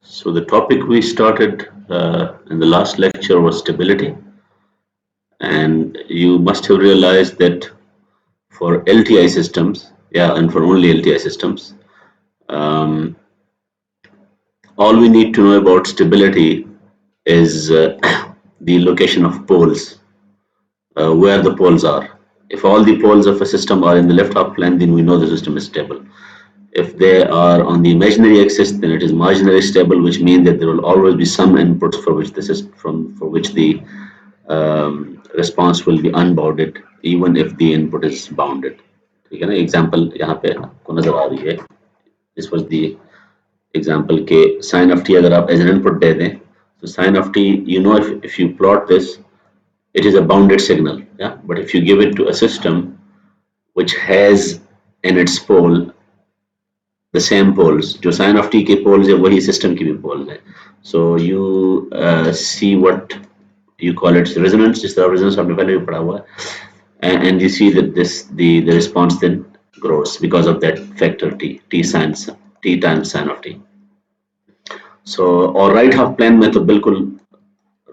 So the topic we started in the last lecture was stability, and you must have realized that for LTI systems, and for only LTI systems, um, all we need to know about stability is the location of poles, where the poles are. If all the poles of a system are in the left half plane, then we know the system is stable. If they are on the imaginary axis, then it is marginally stable, which means that there will always be some inputs for which the system, for which the response will be unbounded, even if the input is bounded. ठीक है ना? Example यहाँ पे आपको नजर आ रही है. This was the example के sin of t अगर आप as an input दे दें, so sin of t, you know, if you plot this, it is a bounded signal, yeah. But if you give it to a system which has in its pole the same poles, जो sin of t के poles है वही system की भी poles है. So you see what you call it resonance, जिस तरह resonance आपने पहले भी पढ़ा हुआ है, and you see that the response then grows because of that factor t times sin of t. So और right half plane में तो बिल्कुल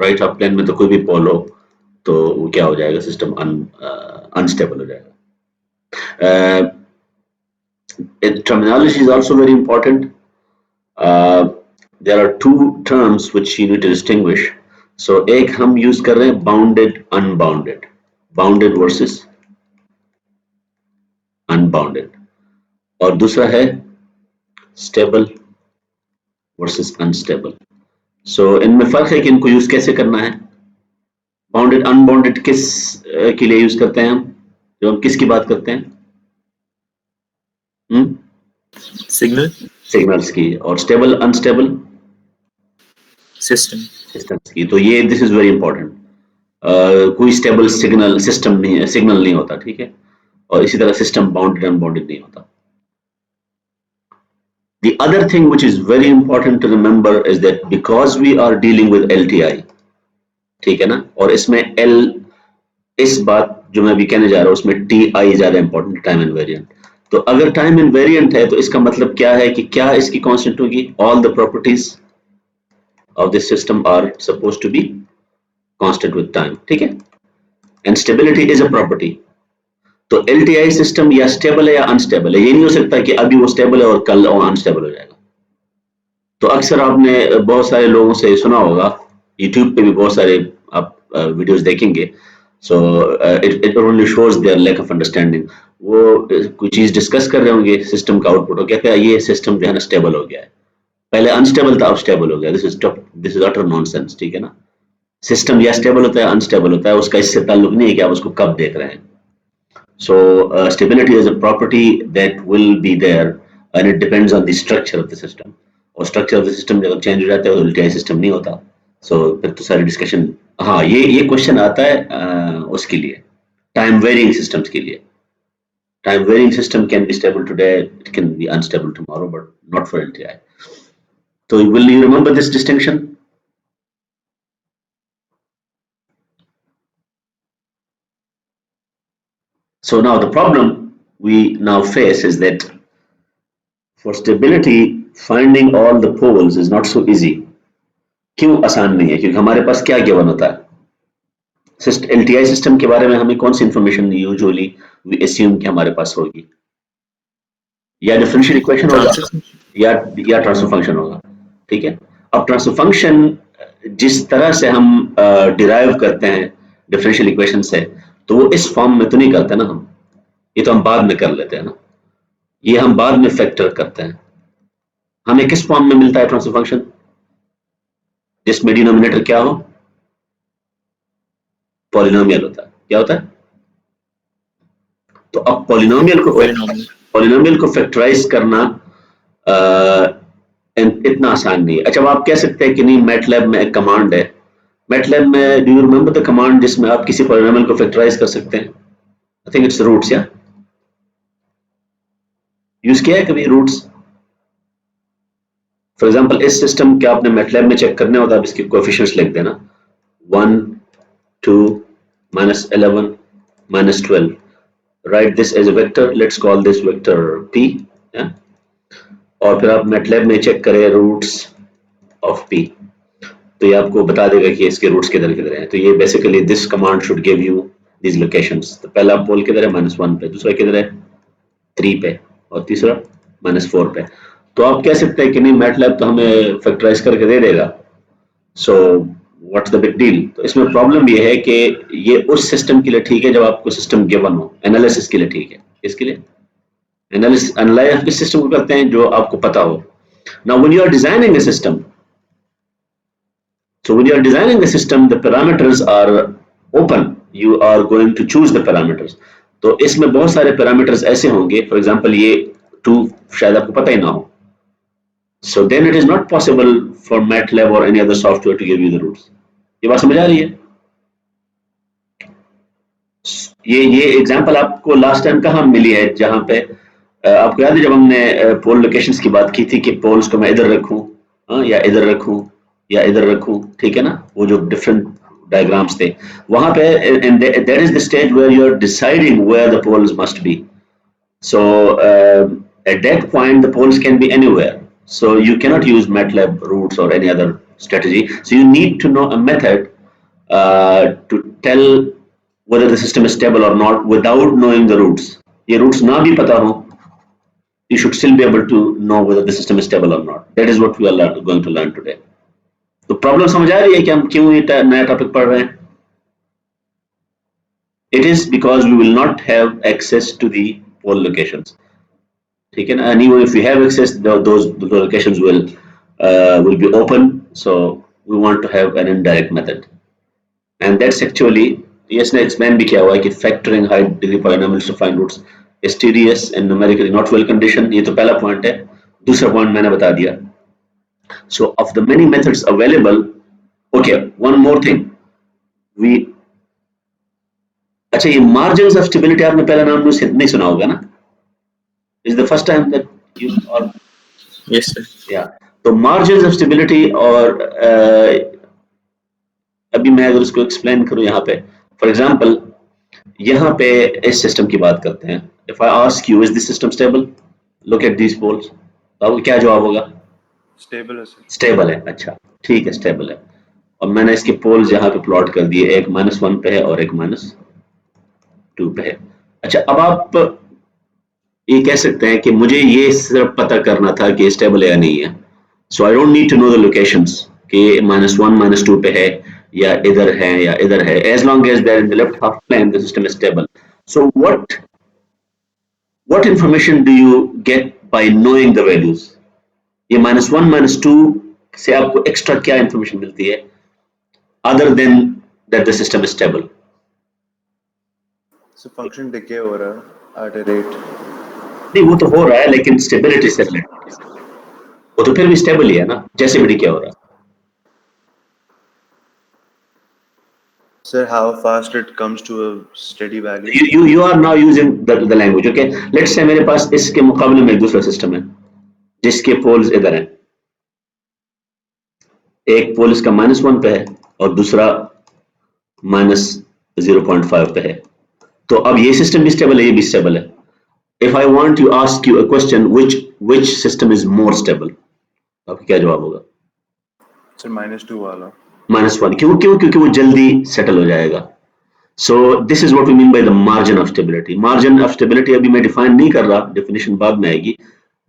right half plane में तो कोई भी pole हो तो वो क्या हो जाएगा, system unstable हो जाएगा. Terminology is also very important. There are two terms which you need to distinguish. So एक हम use कर रहे हैं bounded unbounded, bounded versus unbounded, और दूसरा है stable versus unstable. So इनमें फर्क है कि इनको use कैसे करना है. Bounded unbounded किस के लिए use करते हैं हम, जब हम किसकी बात करते हैं? सिग्नल्स की. और स्टेबल अनस्टेबल सिस्टम्स की. तो ये दिस इज वेरी इंपॉर्टेंट. कोई स्टेबल सिस्टम नहीं है, सिग्नल नहीं होता, ठीक है. और इसी तरह सिस्टम बाउंडेड अनबाउंडेड नहीं होता. The other thing which is very important to remember is that because we are dealing with LTI, ठीक है ना, और इसमें L, इस बात जो मैं अभी कहने जा रहा हूँ उसमें TI ज्यादा इंपॉर्टेंट, टाइम इनवेरिएंट. तो अगर टाइम इनवेरिएंट है तो इसका मतलब क्या है कि क्या इसकी कांस्टेंट होगी? All the properties of this system are supposed to be constant with time, ठीक है. And stability is a property. तो एलटीआई सिस्टम या स्टेबल है या अनस्टेबल है. ये नहीं हो सकता कि अभी वो स्टेबल है और कल और अनस्टेबल हो जाएगा. तो अक्सर आपने बहुत सारे लोगों से सुना होगा, यूट्यूब पे भी बहुत सारे आप वीडियोस देखेंगे. So it only shows their lack of understanding. वो कोई चीज डिस्कस कर रहे होंगे सिस्टम का आउटपुट, और कहते हैं ये सिस्टम जो है ना स्टेबल हो गया है, पहले अनस्टेबल था अब स्टेबल हो गया. दिस इज अटर नॉनसेंस, ठीक है ना. सिस्टम या स्टेबल होता है अनस्टेबल होता है, उसका इससे ताल्लुक नहीं है कि आप उसको कब देख रहे हैं. So stability is a property that will be there and it depends on the structure of the system. और स्ट्रक्चर ऑफ द सिस्टम जब चेंज हो जाता है तो एलटीआई सिस्टम नहीं होता. सो फिर तो सारी डिस्कशन. हाँ, ये क्वेश्चन आता है उसके लिए, टाइम वेरिंग सिस्टम्स के लिए. Time varying system can be stable today, it can be unstable tomorrow, but not for LTI. तो will you remember this distinction? So now the problem we now face is that for stability finding all the poles is not so easy. क्यों आसान नहीं है? क्योंकि हमारे पास क्या given होता है. एलटीआई सिस्टम के बारे में हमें कौन सी इंफॉर्मेशन यूजुअली वी एज्यूम कि हमारे पास होगी? या डिफरेंशियल इक्वेशन होगा या ट्रांसफर फंक्शन होगा, ठीक है. अब ट्रांसफर फंक्शन जिस तरह से हम डिराइव करते हैं डिफरेंशियल इक्वेशन से, तो वो इस फॉर्म में तो नहीं करते ना हम. ये तो हम बाद में कर लेते हैं ना, ये हम बाद में फैक्टर करते हैं. हमें किस फॉर्म में मिलता है ट्रांसफर फंक्शन? जिसमें डिनोमिनेटर क्या हो? पॉलिनोमियल होता है. क्या होता है? तो अब पॉलिनोमियल को फैक्टराइज करना इतना आसान नहीं है. अच्छा, आप कह सकते हैं कि नहीं, मैटलैब में एक कमांड है. मैटलैब में do you remember the command जिसमें आप किसी पॉलिनोमियल को फैक्टराइज कर सकते हैं? I think it's roots. या यूज किया है कभी रूट्स? फॉर एग्जांपल इस सिस्टम के आपने मैटलैब में चेक करने होता है, इसके कोएफिशिएंट्स लिख देना 1 2 -11 -12. write this as a vector, let's call this vector p. yeah? और फिर आप मैटलैब में चेक करें रूट्स ऑफ पी, तो ये आपको बता देगा कि इसके रूट्स किधर किधर हैं। तो ये basically this command should give you these locations. तो पहला पोल किधर है -1 पे, दूसरा किधर है 3 पे, और तीसरा -4 पे। तो आप कह सकते हैं कि नहीं मैटलैब तो हमें फैक्टराइज करके दे देगा, so what's the big deal. तो इसमें प्रॉब्लम ये है कि ये उस सिस्टम के लिए ठीक है जब आपको सिस्टम गिवन हो, एनालिसिस के लिए ठीक है। इसके लिए एनालिसिस एनालाइज किस सिस्टम को करते हैं, जो आपको पता हो। Now when you are designing a system, so when you are designing the system, the parameters are open, you are going to choose the parameters। तो इसमें बहुत सारे parameters ऐसे होंगे, for example ये 2 शायद आपको पता ही ना हो, so then it is not possible for MATLAB or any other software to give you the roots। ये बात समझ आ रही है? ये एग्जांपल आपको लास्ट टाइम कहाँ मिली है, जहां पे आपको याद है जब हमने पोल लोकेशंस की बात की थी कि पोल्स को मैं इधर रखूं, या इधर रखूं या इधर रखूं, ठीक है ना, वो जो डिफरेंट डायग्राम्स थे वहां पे, and that is the stage where you are deciding where the poles must be. So at that point, the poles can be anywhere. So you cannot use MATLAB roots or any other strategy. So you need to know a method to tell whether the system is stable or not without knowing the roots. ये roots ना भी पता हो, you should still be able to know whether the system is stable or not. That is what we are going to learn today. तो problem समझ आ रही है कि हम क्यों ये नया टॉपिक पढ़ रहे हैं? It is because we will not have access to the pole locations. ठीक है ना, and even if we have access, those locations will be open, so we want to have an indirect method, and that's actually yes ने explain भी किया हुआ है कि factoring high degree polynomials to find roots is tedious and numerically not well conditioned। ये तो पहला point है। दूसरा पॉइंट मैंने बता दिया। So of the many methods available, okay, one more thing, we अच्छा ये margins of stability आपने पहला नाम नहीं सुना होगा ना? Is the first time that you or yes sir, yeah, तो margins of stability और अभी मैं अगर उसको एक्सप्लेन करूं यहाँ पे, फॉर एग्जांपल यहाँ पे इस सिस्टम की बात करते हैं। If I ask you is this system stable, look at these poles, तो आपको क्या जवाब होगा? स्टेबल है सर। स्टेबल है। अच्छा ठीक है, स्टेबल है। और मैंने इसके पोल्स यहाँ पे प्लॉट कर दिए, एक -1 पे है और एक -2 पे है। अच्छा अब आप ये कह सकते हैं कि मुझे ये सिर्फ पता करना था कि स्टेबल है या नहीं है, so I don't need to know the locations कि -1 -2 पे है या इधर है या इधर है, as long as they're in the left half plane the system is stable। So what information do you get by knowing the values? ये -1 -2 से आपको एक्स्ट्रा क्या इंफॉर्मेशन मिलती है other than that the system is stable? So function decay हो रहा है at a rate. नहीं वो तो हो रहा है, लेकिन स्टेबिलिटी से रिलेटेड वो तो फिर भी स्टेबल ही है ना, जैसे भी क्या हो रहा है। Sir, how fast it comes to a steady value? You are now using the language, okay? Let's say मेरे पास इसके मुकाबले में एक दूसरा सिस्टम है जिसके पोल्स इधर हैं, एक पोल इसका -1 पे है और दूसरा -0.5 पे है। तो अब ये सिस्टम भी स्टेबल है, ये भी स्टेबल है। If I want to ask you a question, which system is more stable, आपका क्या जवाब होगा? सर -2 वाला। -1 क्यों? क्योंकि वो जल्दी सेटल हो जाएगा। So this is what we mean by the margin of stability. Margin of stability अभी मैं define नहीं कर रहा, definition बाद में आएगी,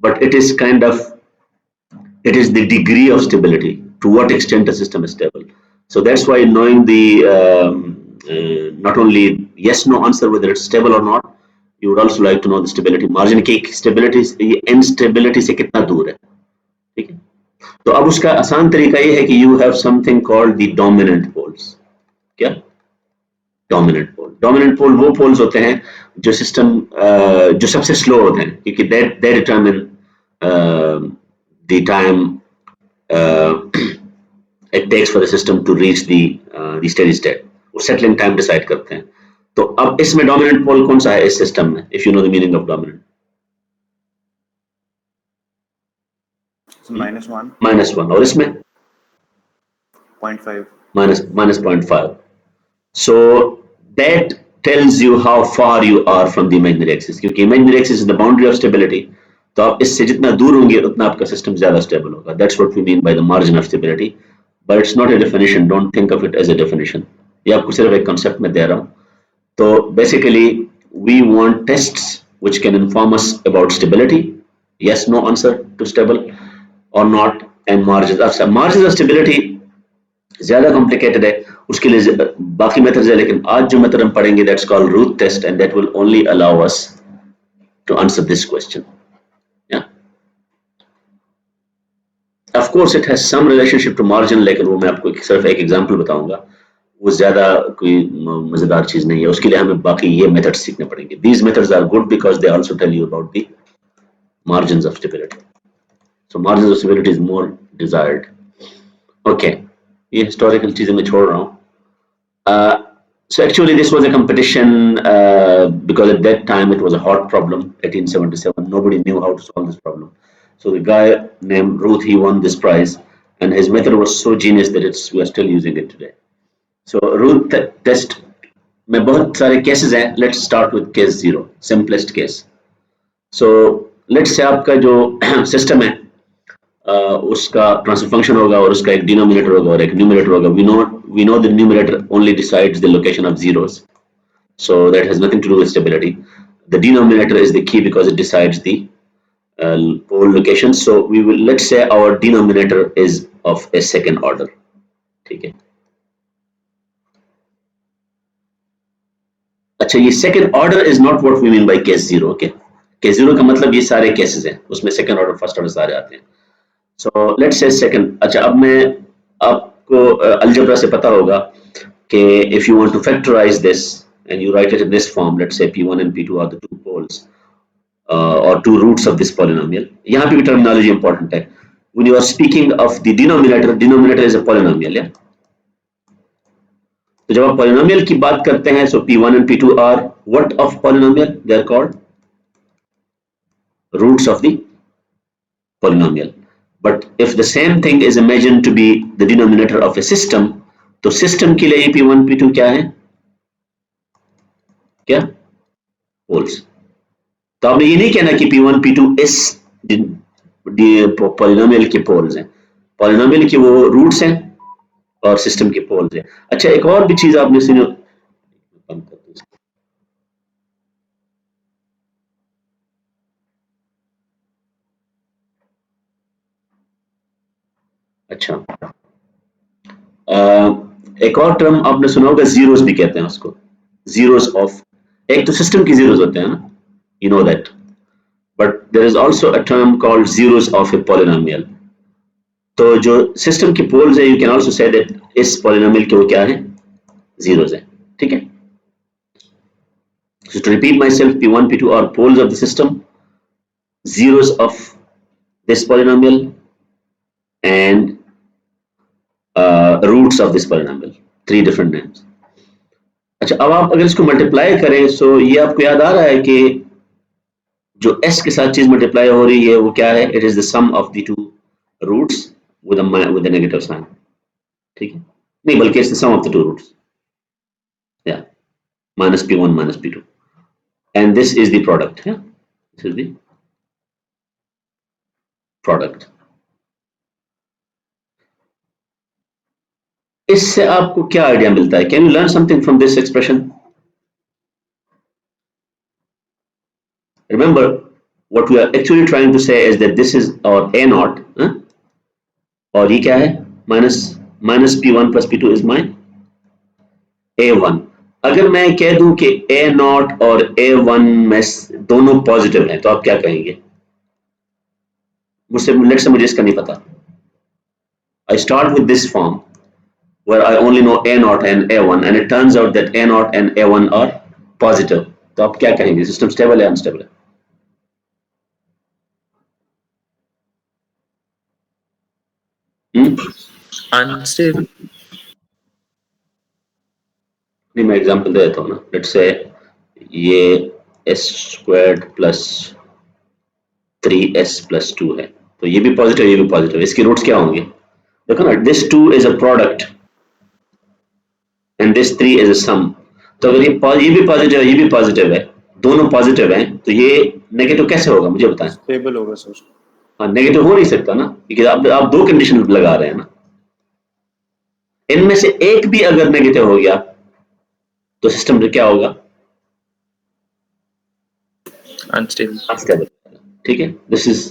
but it is kind of, it is the degree of stability, to what extent a system is stable. So that's why knowing the not only yes no answer whether it's stable or not, you would also like to know the stability margin की stability instability से कितना दूर है, ठीक है? तो अब उसका आसान तरीका ये है कि you have something called the dominant poles। क्या? Dominant pole. डोमिनेंट पोल वो पोल्स होते हैं जो सिस्टम जो सबसे स्लो होते हैं, क्योंकि they determine the time it takes for the system to reach the steady state। वो सेटलिंग टाइम डिसाइड करते हैं। तो अब इसमें डोमिनेंट पोल कौन सा है इस सिस्टम में, if you know the meaning of dominant? -1 और इसमें -0.5 -0.5। So that tells you how far you are from the imaginary axis, क्योंकि imaginary axis is the boundary of stability, तो आप इससे जितना दूर होंगे उतना आपका सिस्टम ज्यादा स्टेबल होगा. That's what we mean by the margin of stability, but it's not a definition. Don't think of it as a definition. ये आपको सिर्फ एक कंसेप्ट में दे रहा हूँ. तो basically we want tests which can inform us about stability, yes no answer to stable or not, and margins of stability ज्यादा complicated है, उसके लिए बाकी मेथड्स है, लेकिन आज जो मेथड हम पढ़ेंगे that's called Routh test, and that will only allow us to answer this question. Of course it has some relationship to margin, लेकिन वो मैं आपको सिर्फ एक एग्जांपल बताऊंगा, वो ज्यादा कोई मजेदार चीज नहीं है. उसके लिए हमें बाकी ये मेथड्स सीखने पड़ेंगे. These methods are good because they also tell you about the margins of stability. So margins of stability is more desired. Okay, ये historical चीजें मैं छोड़ रहा हूँ. So actually this was a competition because at that time it was a hot problem. 1877, nobody knew how to solve this problem. So the guy named Ruth, he won this prize, and his method was so genius that we are still using it today. So Ruth test में बहुत सारे cases हैं. Let's start with case 0, simplest case. So let's say आपका जो system है उसका transfer function होगा और उसका एक डिनोमिनेटर होगा और एक न्यूमरेटर होगा. We know the numerator only decides the location of zeros, so that has nothing to do with stability. The denominator is the key because it decides the pole location. So we will, let's say our denominator is of a second order. ठीक है. अच्छा, ये second order is not what we mean by case 0. okay, case 0 का मतलब ये सारे cases हैं, उसमें सेकंड ऑर्डर फर्स्ट ऑर्डर सारे आते हैं. So let's say second. अच्छा, अब मैं आपको अलजेब्रा से पता होगा कि if you want to factorise this and you write it in this form, let's say p1 and p2 are the two poles or two roots of this polynomial. यहाँ पे भी टर्मिनोलॉजी इंपॉर्टेंट है. when you are speaking of the denominator is a polynomial. yeah? तो जब आप polynomial की बात करते हैं, so p1 and p2 are what of polynomial? They are called roots of the polynomial. But if the same thing is imagined to be the denominator of a system, तो system के लिए p1 p2 क्या है? क्या? poles. तो आपने ये नहीं कहना कि p1 p2 इस polynomial के poles हैं. polynomial के वो roots हैं और system के poles हैं. अच्छा, एक और भी चीज आपने सुनी. अच्छा, एक और टर्म आपने सुना होगा, जीरोस भी कहते हैं उसको. जीरोस ऑफ, एक तो सिस्टम की जीरोस होते हैं ना, you know that, but there is also a term called zeros of a polynomial. तो जो सिस्टम की पोल्स है, you can also say that इस पॉलिनोमियल के वो क्या है? जीरोस है. ठीक है. So to repeat myself, p1 p2 are poles of the system, zeros of this polynomial, and roots of this polynomial. 3 different names. अच्छा, अब आप अगर इसको मल्टीप्लाई करें, सो ये आपको याद आ रहा है कि जो s के साथ चीज मल्टीप्लाई हो रही है वो क्या है? It is the sum of the two roots with a negative sign. ठीक है. नहीं, बल्कि it's the sum of the two roots. या minus p1 minus p2, and this is the product. yeah, this is the product. इससे आपको क्या idea मिलता है? Can you learn something from this expression? Remember, what we are actually trying to say is that this is our a naught, और ये क्या है? minus p1 plus p2 is my a1. अगर मैं कह दूं कि a naught और a1 में दोनों पॉजिटिव हैं, तो आप क्या कहेंगे? मुझे इसका नहीं पता. I start with this form where I only know a naught and a1, and it turns out that a naught and a1 are positive. तो आप क्या कहेंगे? सिस्टम स्टेबल है, अनस्टेबल है? Unstable. नहीं, मैं एग्जांपल दे देता हूँ ना. लेट्स से ये s² प्लस 3s प्लस 2 है, तो ये भी पॉजिटिव, ये भी पॉजिटिव. इसके रूट्स क्या होंगे? देखो ना, this 2 is a product and this 3 is a sum. तो अगर ये भी पॉजिटिव है, ये भी पॉजिटिव है, दोनों पॉजिटिव हैं, तो ये नेगेटिव कैसे होगा मुझे बताएं। स्टेबल होगा सर। हाँ, नेगेटिव हो नहीं सकता ना, क्योंकि आप दो कंडीशन लगा रहे हैं ना। इनमें से एक भी अगर नेगेटिव हो गया तो सिस्टम में क्या होगा, Unstable. अनस्टेबल। ठीक है, this is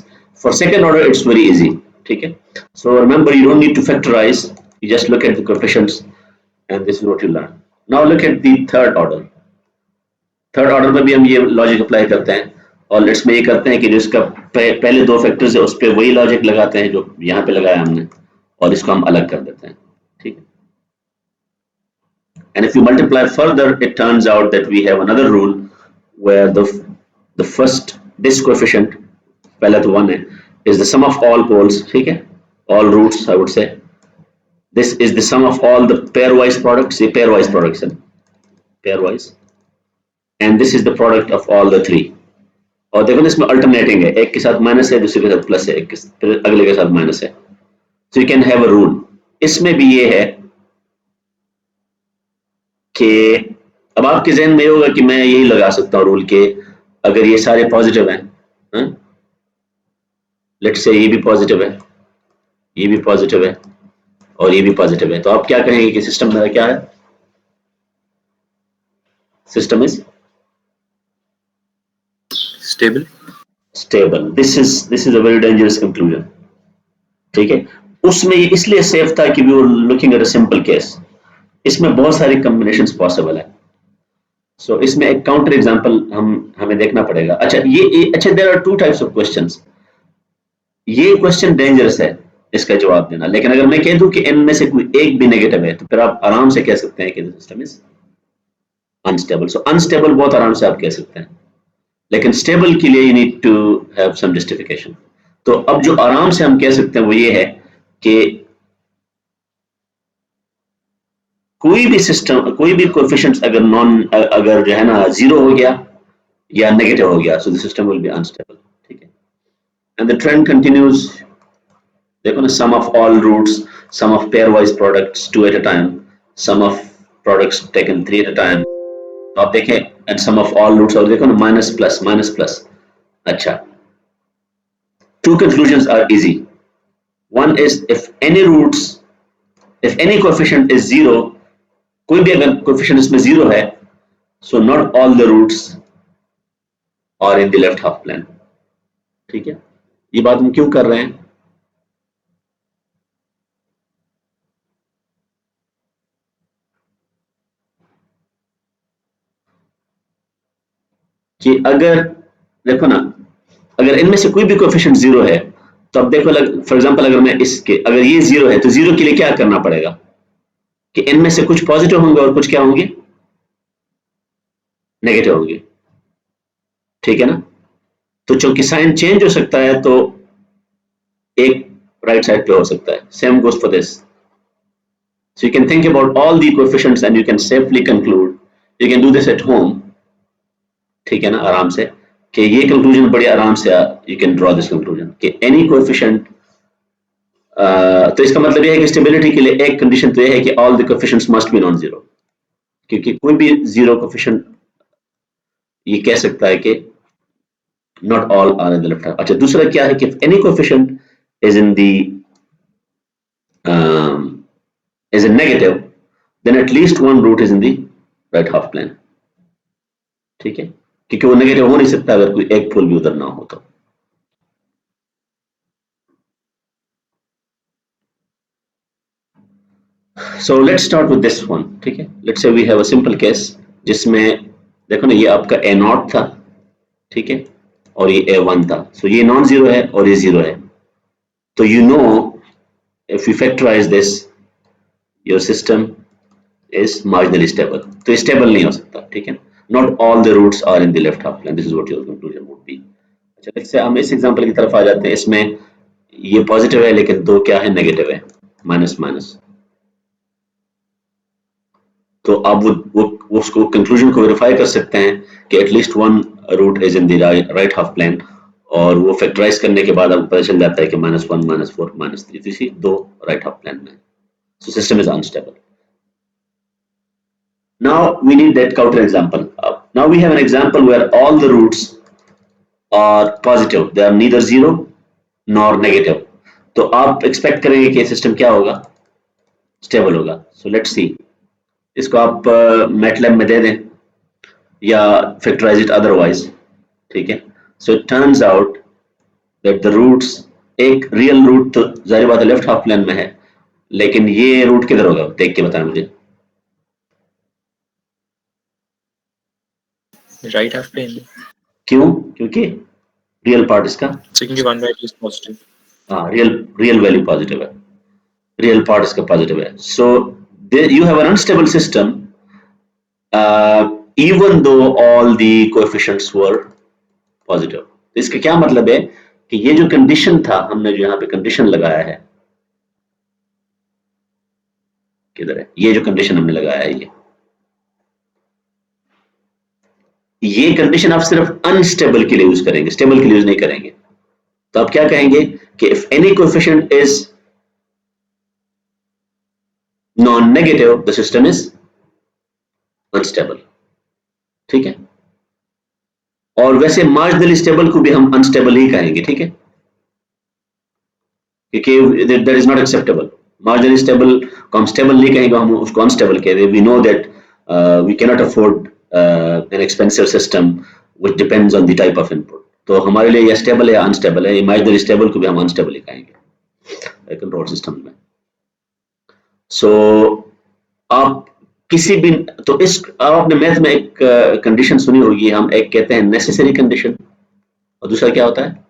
for second order it's very easy. ठीक है, so remember you don't need to factorise, you just look at the coefficients and this is what you learn. Now look at the third order. Third order में भी हम ये logic apply करते हैं, और इसमें ये करते हैं कि जो इसका पहले दो फैक्टर्स है उस पर वही लॉजिक लगाते हैं जो यहाँ पे लगाया हमने, और इसको हम अलग कर देते हैं। ठीक है, and if you multiply further it turns out that we have another rule where the first this coefficient, पहला तो 1 है, is the sum of all poles. ठीक है, all roots I would say. This is the sum of all the pairwise products, ये pairwise products है, pairwise, and this is the product of all the three. और देखो इसमें alternating है, एक के साथ माइनस है, दूसरे के साथ प्लस है, फिर अगले के साथ माइनस है, so you can have a rule. इसमें भी ये है कि अब आपके जहन में होगा कि मैं यही लगा सकता हूँ रूल के, अगर ये सारे पॉजिटिव हैं, लेट्स से ये भी पॉजिटिव है, ये भी पॉजिटिव है, और ये भी पॉजिटिव है, तो आप क्या कहेंगे कि सिस्टम मेरा क्या है, system is Stable. Stable. This is a very dangerous conclusion. ठीक है, उसमें ये इसलिए सेफ था कि we were looking at a simple case, इसमें बहुत सारे कॉम्बिनेशंस पॉसिबल है। सो इसमें एक काउंटर एग्जांपल हमें देखना पड़ेगा। अच्छा अच्छा, there are two types of questions. ये क्वेश्चन डेंजरस है इसका जवाब देना, लेकिन अगर मैं कह दूं कि इनमें से कोई एक भी नेगेटिव है तो फिर आप आराम से कह सकते हैं कि the system is unstable. So unstable बहुत आराम से आप कह सकते हैं, लेकिन स्टेबल के लिए you need to have some justification. तो अब जो आराम से हम कह सकते हैं वो ये है कि कोई भी सिस्टम, कोई भी कोएफिशिएंट अगर जो है ना जीरो हो गया या नेगेटिव हो गया, so the system will be unstable. ठीक है, एंड द ट्रेंड कंटिन्यूज। देखो ना, sum of all roots, sum of pairwise products 2 at a time, sum of products taken 3 at a time. तो आप देखें and sum of all roots, और देखो ना माइनस प्लस माइनस प्लस। अच्छा, two conclusions are easy. One is if any coefficient is zero, कोई भी अगर coefficient इसमें zero है, so not all the roots are in the left half plane. ठीक है, ये बात हम क्यों कर रहे हैं कि अगर देखो ना, अगर इनमें से कोई भी कोएफिशिएंट जीरो है तो अब देखो, फॉर एग्जांपल अगर मैं इसके, अगर ये जीरो है तो जीरो के लिए क्या करना पड़ेगा कि इनमें से कुछ पॉजिटिव होंगे और कुछ क्या होंगे, नेगेटिव होंगे। ठीक है ना, तो चूंकि साइन चेंज हो सकता है तो एक राइट साइड पे हो सकता है, same goes for this. So you can think about all the coefficients and you can safely conclude, you can do this at home. ठीक है ना, आराम से, कि ये कंक्लूजन बड़ी आराम से you can draw this conclusion कि एनी कोएफिशिएंट, तो इसका मतलब ये है कि स्टेबिलिटी के लिए एक कंडीशन तो ये है कि all the coefficients must be non zero, क्योंकि कोई भी जीरो कोएफिशिएंट ये कह सकता है कि not all are in the left half. अच्छा, दूसरा क्या है कि if any coefficient is in the is a negative, then at least one root is in the right half plane. ठीक है, क्योंकि वो नेगेटिव हो नहीं सकता अगर कोई एक पोल भी उधर ना हो तो। So let's start with this one. ठीक है, let's say we have a simple case जिसमें देखो ना, ये आपका a0 था, ठीक है, और ये a1 था, so ये नॉन जीरो है और ये जीरो है, तो you know if we factorize this your system is marginally stable. तो stable नहीं हो सकता, ठीक है, not all the roots are in the left half plane. This is what your conclusion would be. अच्छा, इससे हम इस एग्जांपल की तरफ आ जाते हैं। इसमें ये पॉजिटिव है लेकिन दो क्या है, नेगेटिव है, माइनस माइनस। तो आप वो उसको कंक्लूजन को वेरीफाई कर सकते हैं कि at least one root is in the right half plane, और वो फैक्टराइज करने के बाद आपको पता चल जाता है कि -1 -4 -3, इसी दो राइट हाफ प्लेन में, so system is unstable. Now we need that counter example. अब Now we have an example where all the roots are positive, they are neither zero nor negative. तो आप एक्सपेक्ट करेंगे कि system क्या होगा, stable होगा. So let's see, इसको आप मैटलैब में दे दें या फैक्टराइज इट अदरवाइज. ठीक है. So it turns out that the roots, एक रियल रूट तो जाहिर बात है लेफ्ट हाफ प्लेन में है, लेकिन ये रूट किधर होगा, देख के बताएं मुझे. Right half plane. क्यों? क्योंकि रियल पार्ट इसका, So you can give 1 by 2 is positive. हाँ, रियल वैल्यू पॉजिटिव है, रियल पार्ट इसका पॉजिटिव है. So you have an unstable system even though all the coefficients were positive. तो इसका क्या मतलब है कि ये जो कंडीशन था, हमने जो यहाँ पे कंडीशन लगाया है, किधर है ये जो कंडीशन हमने लगाया है, ये कंडीशन आप सिर्फ अनस्टेबल के लिए यूज करेंगे, स्टेबल के लिए यूज नहीं करेंगे. तो आप क्या कहेंगे कि if any coefficient is non negative the system is unstable. ठीक है. और वैसे मार्जिनली स्टेबल को भी हम अनस्टेबल ही कहेंगे. ठीक है, क्योंकि that is not acceptable. Marginally stable को हम स्टेबल नहीं कहेंगे, हम उसको अनस्टेबल कहेंगे. We know that we can not afford an expensive system which depends on the type of input. तो हमारे लिए या स्टेबल है या अनस्टेबल है. इमेजिनरी स्टेबल को भी हम अनस्टेबल ही कहेंगे कंट्रोल सिस्टम में. सो आप किसी भी, तो इस आपने मैथ में एक कंडीशन सुनी होगी, हम एक कहते हैं नेसेसरी कंडीशन, और दूसरा क्या होता है,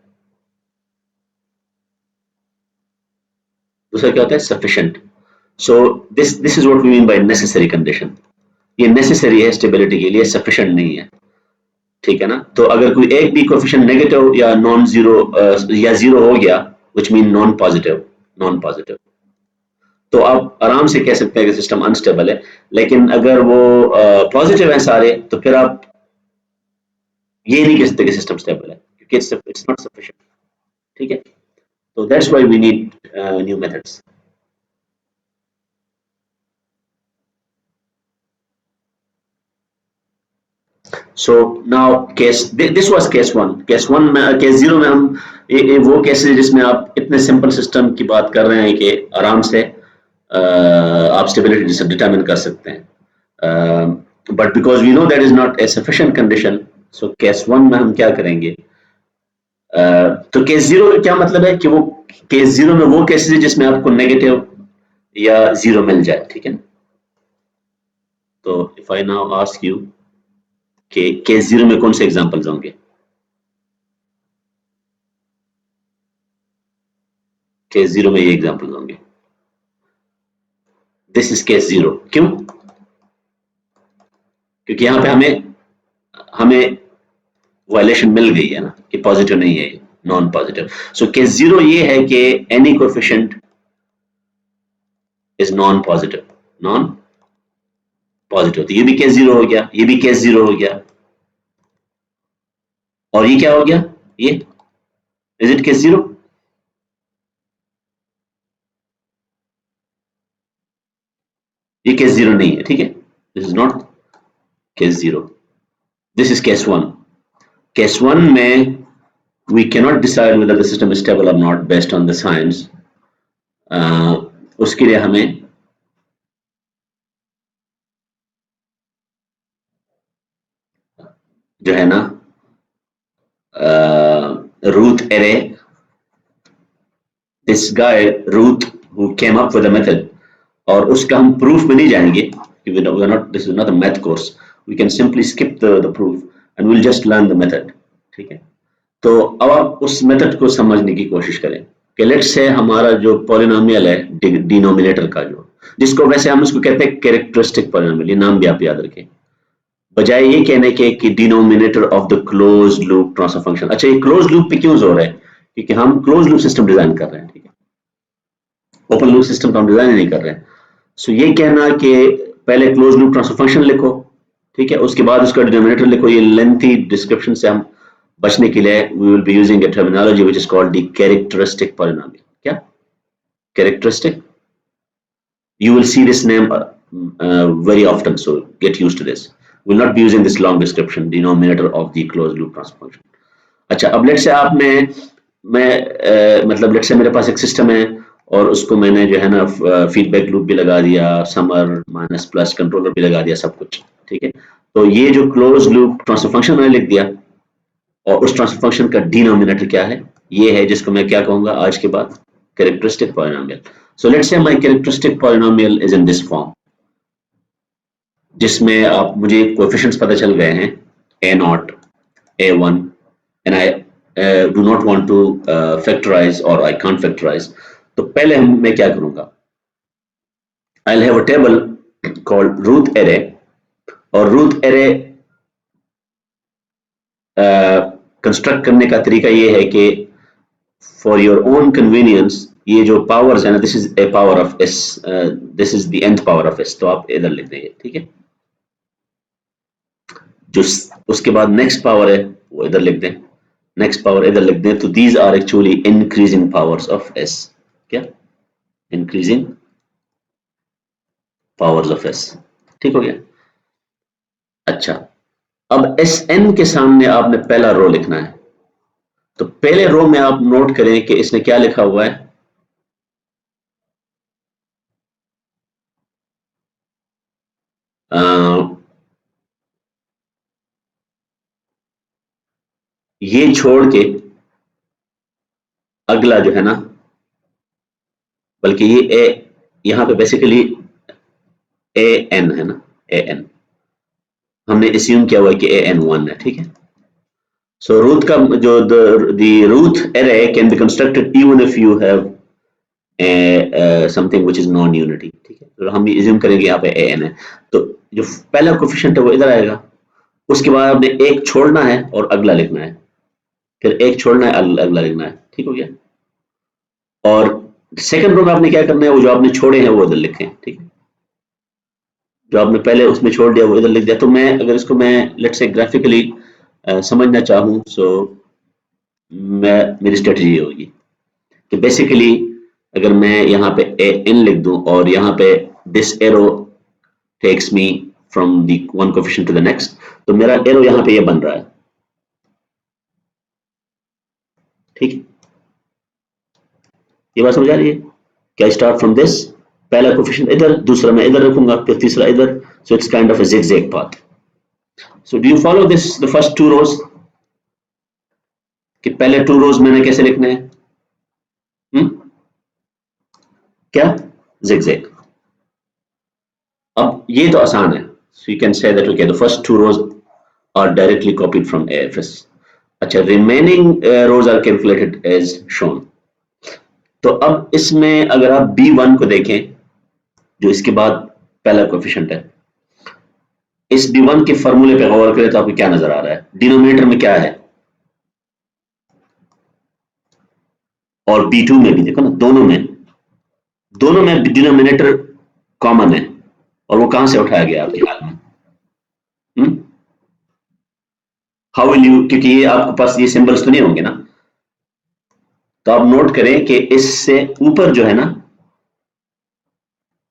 sufficient. So this is what we mean by necessary condition. ये नेसेसरी है स्टेबिलिटी के लिए, सफिशिएंट नहीं है. ठीक है ना. तो अगर कोई एक भी कोएफिशिएंट नेगेटिव या नॉन जीरो या जीरो हो गया, व्हिच मीन नॉन पॉजिटिव, तो आप आराम से कह सकते हैं कि सिस्टम अनस्टेबल है. लेकिन अगर वो पॉजिटिव है सारे, तो फिर आप ये नहीं कह सकते कि सिस्टम स्टेबल है, क्योंकि इट्स नॉट सफिशिएंट. ठीक है. तो that's why we need new methods. So now this was case 1. Case 1 में, case 0 में हम ये वो केस है जिसमें आप इतने सिंपल सिस्टम की बात कर रहे हैं कि आराम से आप स्टेबिलिटी डिटरमिन कर सकते हैं. But because we know that is not a sufficient condition, so case 1 में हम क्या करेंगे. तो केस 0 का क्या मतलब है कि वो केस 0 में वो केसेस है जिसमें आपको नेगेटिव या जीरो मिल जाए. ठीक है. तो if I now ask you कि केस 0 में कौन से एग्जांपल्स होंगे. केस 0 में ये एग्जांपल्स होंगे. This is case 0. क्यों? क्योंकि यहां पे हमें वायलेशन मिल गई है ना कि पॉजिटिव नहीं है, नॉन पॉजिटिव. सो केस 0 ये है कि any coefficient is non positive. तो ये भी केस 0 हो गया, ये भी केस 0 हो गया, और ये क्या हो गया, ये इज इट केस 0. ये केस 0 नहीं है. ठीक है. This is not case 0. This is case 1. Case 1 में we cannot decide whether the system is stable or not based on the science. उसके लिए हमें जो है ना Ruth array, this guy Ruth who came up with a method, और उसका हम प्रूफ में नहीं जाएंगे, this is not a math course. We can simply skip the proof and we'll just learn the method. ठीक है. तो अब आप उस मेथड को समझने की कोशिश करें कि लेट्स से हमारा जो पॉलिनोमियल है डिनोमिनेटर का, जो जिसको वैसे हम उसको कहते हैं कैरेक्टरिस्टिक पॉलिनोमियल, ये नाम भी आप याद रखें, बजाय ये कहने के कि denominator of the closed loop transfer function. अच्छा, ये क्लोज्ड लूप पे क्यों जोर है? क्योंकि हम क्लोज्ड लूप सिस्टम डिजाइन कर रहे हैं. ठीक है. ओपन लूप सिस्टम तो हम डिजाइन नहीं कर रहे हैं. सो ये कहना कि पहले क्लोज्ड लूप ट्रांसफर फंक्शन लिखो, ठीक है, उसके बाद उसका डिनोमिनेटर लिखो, ये लेंथी डिस्क्रिप्शन से हम बचने के लिए we will be using a terminology which is called the characteristic polynomial. क्या? Characteristic. You will see this name very often, so get used to this. Will not be using this long description, denominator of the closed loop transfer function. अच्छा, अब late से मतलब late से मेरे पास एक system है और उसको मैंने जो है ना फीडबैक लूप भी लगा दिया, समर माइनस प्लस कंट्रोलर भी लगा दिया, सब कुछ ठीक है। तो ये जो क्लोज लूप ट्रांसफर फंक्शन मैंने लिख दिया और उस ट्रांसफर फंक्शन का डिनोमिनेटर क्या है, ये है जिसको मैं क्या कहूंगा आज के बाद, कैरेक्टरिस्टिक पॉलिनोमियल। सो लेट्स से my characteristic polynomial is in this form, जिसमें आप मुझे कोएफिशिएंट्स पता चल गए हैं a0, a1 and I do not want to factorize or I can't factorize. तो पहले मैं क्या करूंगा, I'll have a table called root array और root array कंस्ट्रक्ट करने का तरीका ये है कि फॉर योर ओन कन्वीनियंस ये जो पावर्स है ना, this is a power of s, this is the nth power of s, तो आप इधर लिख देंगे ठीक है। जो उसके बाद नेक्स्ट पावर है वो इधर लिख दें, नेक्स्ट पावर इधर लिख दें, तो these are actually increasing powers of s, क्या इंक्रीजिंग पावर्स ऑफ s, ठीक हो गया। अच्छा, अब Sn के सामने आपने पहला रो लिखना है, तो पहले रो में आप नोट करें कि इसने क्या लिखा हुआ है, ये छोड़ के अगला जो है ना, बल्कि ये ए यहां पे बेसिकली an है ना, an हमने अस्यूम किया हुआ है कि an 1 है, ठीक है। सो रूट का जो the root array can be constructed even if you have something which is non unity, ठीक है। तो हम अस्यूम करेंगे यहाँ पे an है, तो जो पहला कोएफिशिएंट है वो इधर आएगा, उसके बाद आपने एक छोड़ना है और अगला लिखना है, फिर एक छोड़ना है अगला लिखना है, ठीक हो गया। और सेकंड रो में आपने क्या करना है, वो जो आपने छोड़े हैं वो इधर लिखें, ठीक है। जो आपने पहले उसमें छोड़ दिया वो इधर लिख दिया। तो मैं अगर इसको मैं लेट्स से ग्राफिकली समझना चाहूं, सो मेरी स्ट्रेटजी ये होगी कि बेसिकली अगर मैं यहाँ पे an लिख दूं और यहाँ पे this arrow takes me from the one coefficient to the next, तो मेरा एरो यहाँ पे ये बन रहा है, ठीक है। ये बात समझ आ रही है क्या, स्टार्ट फ्रॉम दिस, पहला कोएफिशिएंट इधर, दूसरा मैं इधर रखूंगा, फिर तीसरा इधर, so it's kind of a zigzag path. So do you follow this, the first two rows, कि पहले टू रोज मैंने कैसे लिखने हैं, क्या zigzag। अब ये तो आसान है, so you can say that okay the first two rows are directly copied from AFS. अच्छा, remaining rows are calculated as shown. तो अब इसमें अगर आप B1 को देखें जो इसके बाद पहला कोएफिशिएंट है, इस B1 के फॉर्मूले पे गौर करें तो आपको क्या नजर आ रहा है, डिनोमिनेटर में क्या है, और B2 में भी देखो ना, दोनों में डिनोमिनेटर कॉमन है, और वो कहां से उठाया गया आपके ख्याल में, हाउ विल यू, क्योंकि ये आपके पास ये सिंबल्स तो नहीं होंगे ना, तो आप नोट करें कि इससे ऊपर जो है ना,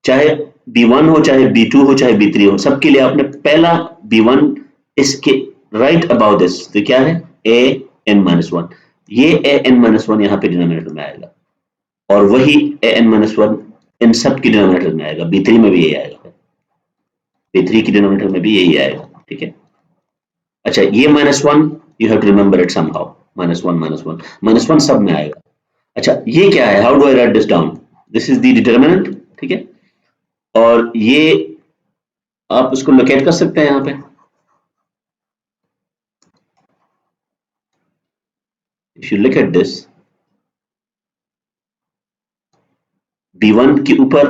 चाहे B1 हो, चाहे B2 हो, चाहे B3 हो, सबके लिए आपने पहला B1 इसके राइट अबाउट दिस, तो क्या है an-1, ये an-1 यहाँ पे डिनोमिनेटर में आएगा, और वही an-1 इन सब की डिनोमिनेटर में आएगा, B3 में भी यही आएगा, B3 की डिनोमिनेटर में भी यही आएगा, ठीक है। अच्छा, ये -1 you have to remember it somehow, -1 सब में आएगा। अच्छा, ये क्या है, how do I write this down, this is the determinant, ठीक है, और ये आप उसको लोकेट कर सकते हैं यहाँ पे, if you look at this, B1 के ऊपर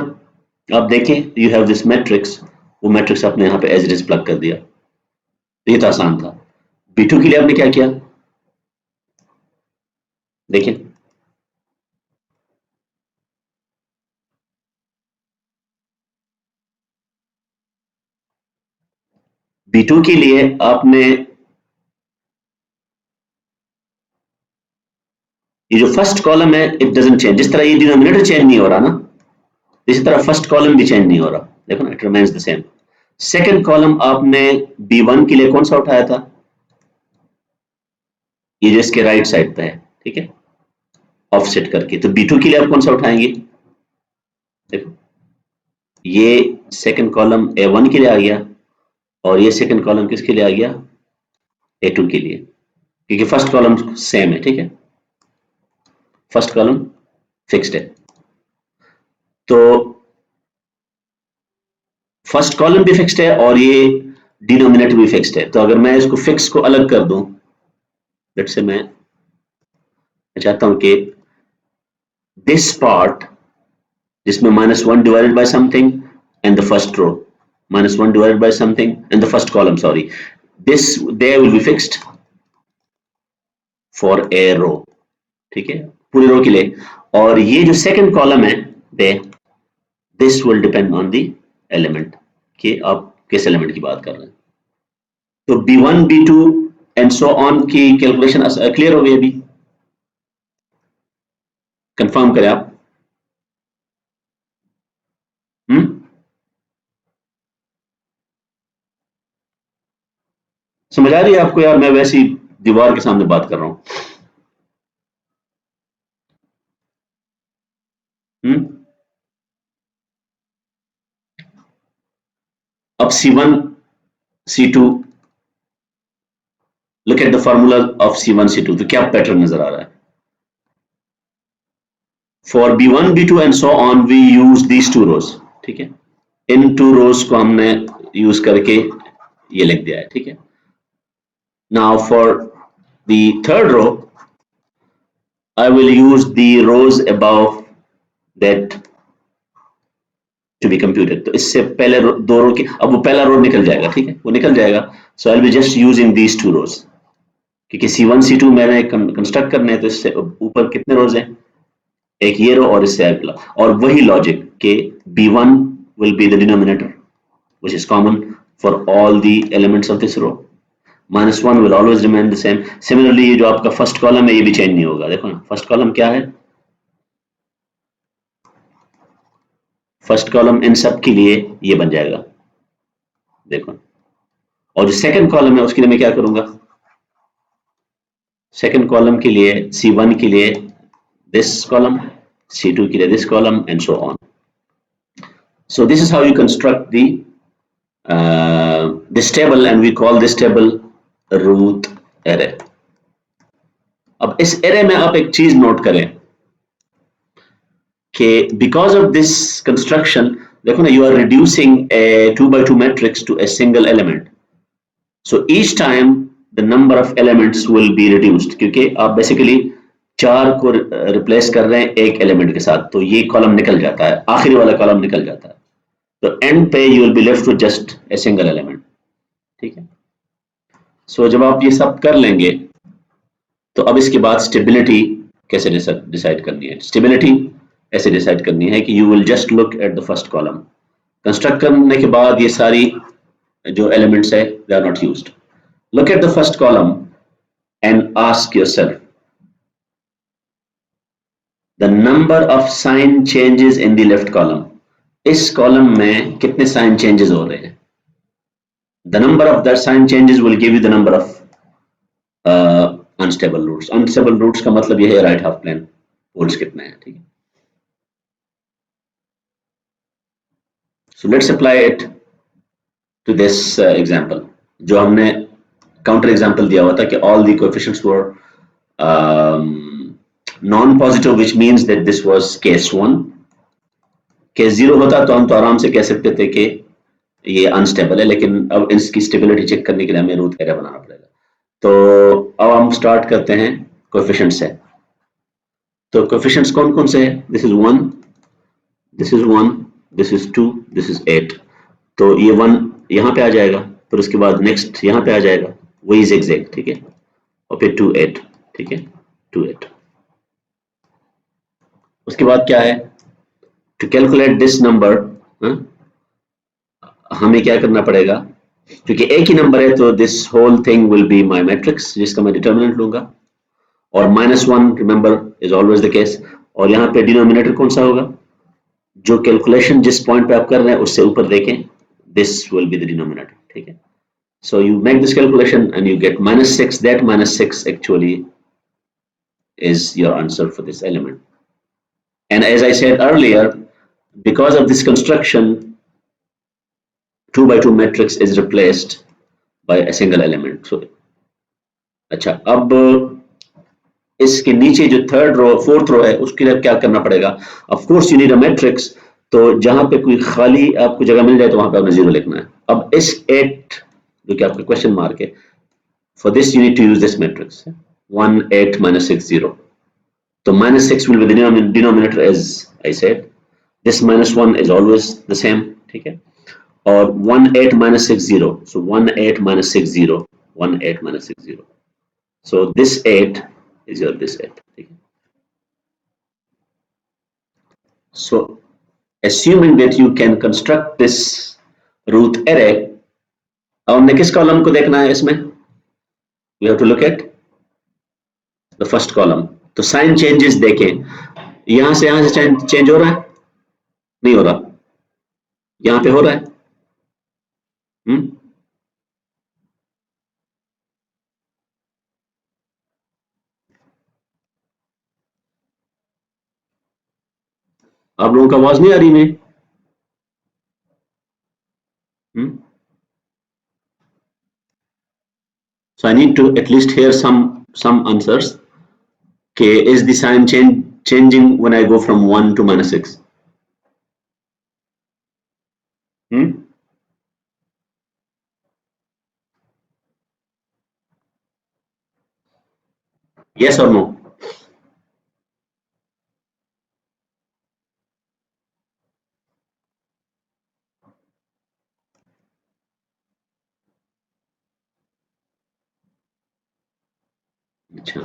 आप देखें यू हैव दिस मैट्रिक्स, वो मैट्रिक्स आपने यहाँ पे एज इट इज प्लग कर दिया, ये तो आसान था। B2 के लिए आपने क्या किया, देखिए B2 के लिए आपने ये जो फर्स्ट कॉलम है इट डजंट चेंज, जिस तरह ये डिनोमिनेटर चेंज नहीं हो रहा ना, इसी तरह फर्स्ट कॉलम भी चेंज नहीं हो रहा, देखो ना, it remains the same. Second column आपने B1 के लिए कौन सा उठाया था, ये जो इसके राइट साइड पे है, ठीक है, ऑफसेट करके। तो B2 के लिए आप कौन सा उठाएंगे, देखो ये सेकंड कॉलम A1 के लिए आ गया और ये सेकंड कॉलम किसके लिए आ गया, A2 के लिए, क्योंकि फर्स्ट कॉलम सेम है, ठीक है, फर्स्ट कॉलम फिक्स्ड है। तो फर्स्ट कॉलम भी फिक्स्ड है और ये डिनोमिनेटर भी फिक्स्ड है। तो अगर मैं इसको फिक्स को अलग कर दूं, लेट्स से मैं चाहता हूं कि दिस पार्ट जिसमें -1 divided by something and the first row, -1 divided by something and the first column, sorry, this there will be fixed for a row, ठीक है, पूरी रो के लिए। और ये जो सेकंड कॉलम है they, this will depend on the element, कि आप किस एलिमेंट की बात कर रहे हैं। तो B1 B2 and so on की कैलकुलेशन क्लियर हो गई, अभी कंफर्म करें आप। समझ आ रही है आपको यार, मैं वैसी दीवार के सामने बात कर रहा हूं। अब C1 C2, look at the formula of C1 C2, तो क्या पैटर्न नजर आ रहा है। For B1 B2 and so on we use these two rows, ठीक है, इन टू रोज को हमने यूज करके ये लिख दिया है, ठीक है। Now for the third row I will use the rows above that to be computed। तो इससे पहले दो रो की, अब वो पहला रो निकल जाएगा, ठीक है, वो निकल जाएगा। So I'll be just using these two rows, क्योंकि C1 C2 मैंने कंस्ट्रक्ट करने हैं, तो इससे ऊपर कितने रोज हैं, एक ये रो और इससे अगला, और वही लॉजिक के B1 will be the denominator which is common for all the elements of this row, -1 will always remain the same। Similarly ये जो आपका फर्स्ट कॉलम है ये भी चेंज नहीं होगा, देखो ना फर्स्ट कॉलम क्या है, फर्स्ट कॉलम इन सब के लिए ये बन जाएगा, देखो। और जो सेकंड कॉलम है उसके लिए मैं क्या करूंगा, सेकंड कॉलम के लिए C1 के लिए this column, C2 के लिए this column and so on। So this is how you construct the this table and we call this table root array। अब इस array में आप एक चीज नोट करें कि because of this construction, देखो ना, you are reducing a 2x2 matrix to a single element, so each time the number of elements will be reduced, क्योंकि आप basically 4 को रिप्लेस कर रहे हैं एक एलिमेंट के साथ, तो ये कॉलम निकल जाता है, आखिरी वाला कॉलम निकल जाता है, तो एंड पे you will be left with just a single element, ठीक है। सो जब आप ये सब कर लेंगे तो अब इसके बाद स्टेबिलिटी कैसे डिसाइड करनी है। स्टेबिलिटी ऐसे डिसाइड करनी है कि you will just look at the first column, construct करने के बाद ये सारी जो एलिमेंट्स है they are not used, look at the first column and ask yourself the number of sign changes in the left column, इस column में कितने साइन चेंजेस हो रहे हैं, the number of that sign changes will give you the number of unstable roots। unstable roots का मतलब ये है राइट हाफ प्लेन पोल्स कितने हैं, ठीक है। so let's apply it to this example, जो हमने काउंटर एग्जांपल दिया हुआ था कि all the coefficients were non-positive, which means that this was case 1। case 0 होता तो हम तो आराम से कह सकते थे कि ये अनस्टेबल है, लेकिन अब इसकी स्टेबिलिटी चेक करने के लिए हमें रूट एरे बनाना पड़ेगा। तो अब हम स्टार्ट करते हैं कोएफिशिएंट से। तो कोएफिशिएंट्स कौन कौन से हैं, this is 1, this is 1, this is 2, this is 8। तो ये 1 यहाँ पे आ जाएगा, फिर उसके बाद नेक्स्ट यहाँ पे आ जाएगा, वही zigzag, ठीक है, और फिर 2 8, ठीक है, 2 8। उसके बाद क्या है, टू कैलकुलेट दिस नंबर हमें क्या करना पड़ेगा, क्योंकि एक ही नंबर है तो this whole thing will be my matrix जिसका मैं डिटर्मिनेंट लूंगा, और -1 remember is always the case. और यहाँ पे डिनोमिनेटर कौन सा होगा, जो कैलकुलेशन जिस पॉइंट पे आप कर रहे हैं उससे ऊपर देखें, this will be the denominator. ठीक है? So you make this calculation and you get -6. That -6 actually is your answer for this element. And as I said earlier, because of this construction, 2 by 2 matrix is replaced by a single element. So अच्छा, अब इसके नीचे जो third row fourth row है उसके लिए क्या करना पड़ेगा? Of course you need a matrix, तो जहां पे कोई खाली आपको जगह मिल जाए तो वहां पे आपने 0 लिखना है. अब इस 8 जो कि आपका क्वेश्चन मार्क है, for this you need to use this matrix 1 8 minus 6 0. So -6 will be the denominator, as I said. This -1 is always the same, ठीक है? और 1 8 minus 6 0. So 1 8 minus 6 0, 1 8 minus 6 0. So this 8 is your this 8, ठीक है? So assuming that you can construct this root array, अब हमने किस column को देखना है इसमें? We have to look at the first column. तो साइन चेंजेस देखें, यहां से चेंज हो रहा है? नहीं हो रहा. यहां पे हो रहा है? आप लोगों का आवाज नहीं आ रही में? So I need to at least hear some answers. Okay, is the sign changing when I go from 1 to -6? Yes or no? अच्छा,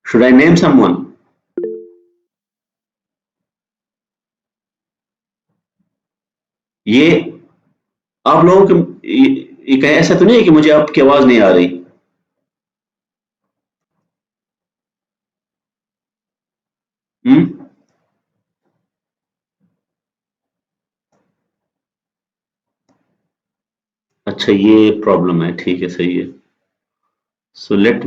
should I name someone? ये आप लोगों को ये कहे ऐसा तो नहीं है कि मुझे आपकी आवाज नहीं आ रही? अच्छा, ये प्रॉब्लम है, ठीक है, सही है. So let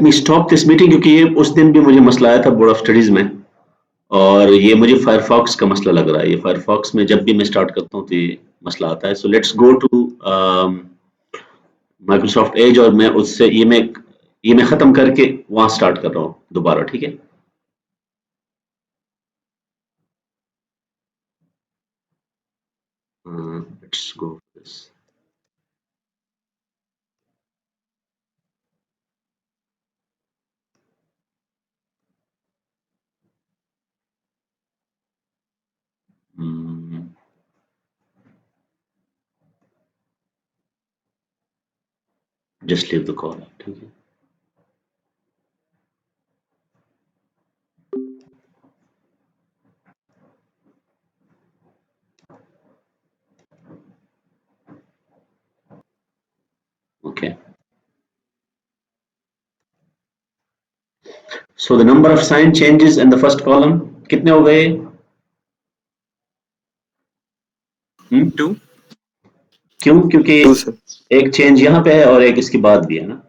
me stop this meeting, क्योंकि ये उस दिन भी मुझे मसला आया था बोर्ड ऑफ स्टडीज में, और ये मुझे फायरफॉक्स का मसला लग रहा है. ये फायरफॉक्स में जब भी मैं स्टार्ट करता हूँ तो ये मसला आता है. So let's go to Microsoft Edge, और मैं उससे ये मैं खत्म करके वहां स्टार्ट कर रहा हूँ दोबारा, ठीक है? Let's go this. Just leave the call, ठीक है? Okay. So the number of sign changes in the first column कितने हो गए? 2. क्यों? क्योंकि 2 sir. एक चेंज यहाँ पे है और एक इसके बाद भी है ना.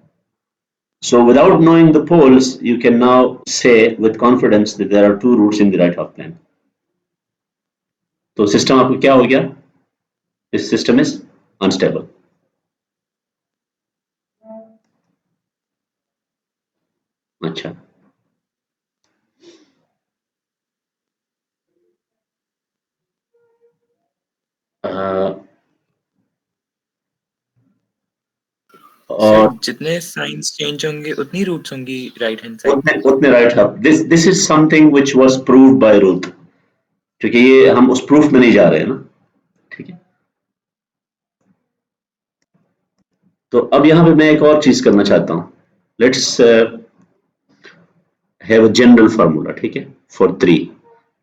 So without knowing the poles, you can now say with confidence that there are 2 roots in the right half plane. तो सिस्टम आपको क्या हो गया? This system is unstable. अच्छा, और जितने साइंस चेंज होंगे उतनी रूट्स होंगी राइट हैंड साइड. उतने right half. This is something which was proved bye Ruth, क्योंकि ये हम उस प्रूफ में नहीं जा रहे हैं ना, ठीक है? तो अब यहाँ पे मैं एक और चीज करना चाहता हूँ. Let's have a general formula, ठीक है, फॉर 3.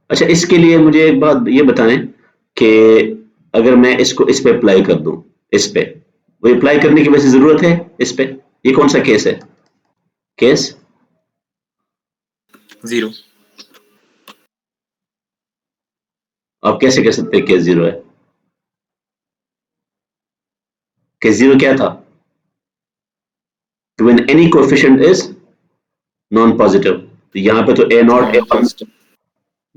अच्छा, इसके लिए मुझे एक बात ये बताएं कि अगर मैं इसको इस पे अप्लाई कर दूं, इस पे, वो अप्लाई करने की वैसे जरूरत है इस पे? ये कौन सा केस है? केस 0. आप कैसे कह सकते हैं केस 0 है? केस 0 क्या था? when any coefficient is non positive. तो यहाँ पे तो ए नॉट ए वन Non-positive.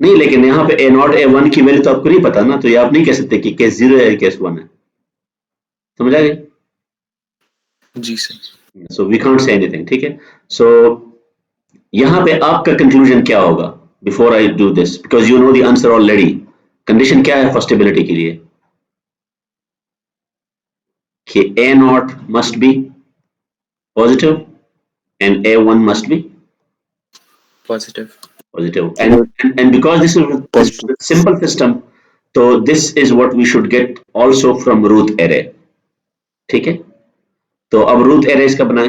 नहीं, लेकिन यहाँ पे ए नॉट ए वन की वैल्यू तो आपको नहीं पता ना, तो ये आप नहीं कह सकते कि केस 0 है केस 1 है। समझ आ गई? जी sir. So we can't say anything, ठीक है। सो यहाँ पे आपका कंक्लूजन क्या होगा before I do this, because you know the answer already. Condition क्या है फर्स्टेबिलिटी के लिए? कि A not must be positive and A1 must be Positive. positive. And because this is a simple system, so this is what we should get also from root array. ठीक है, तो अब root array इसका बनाए,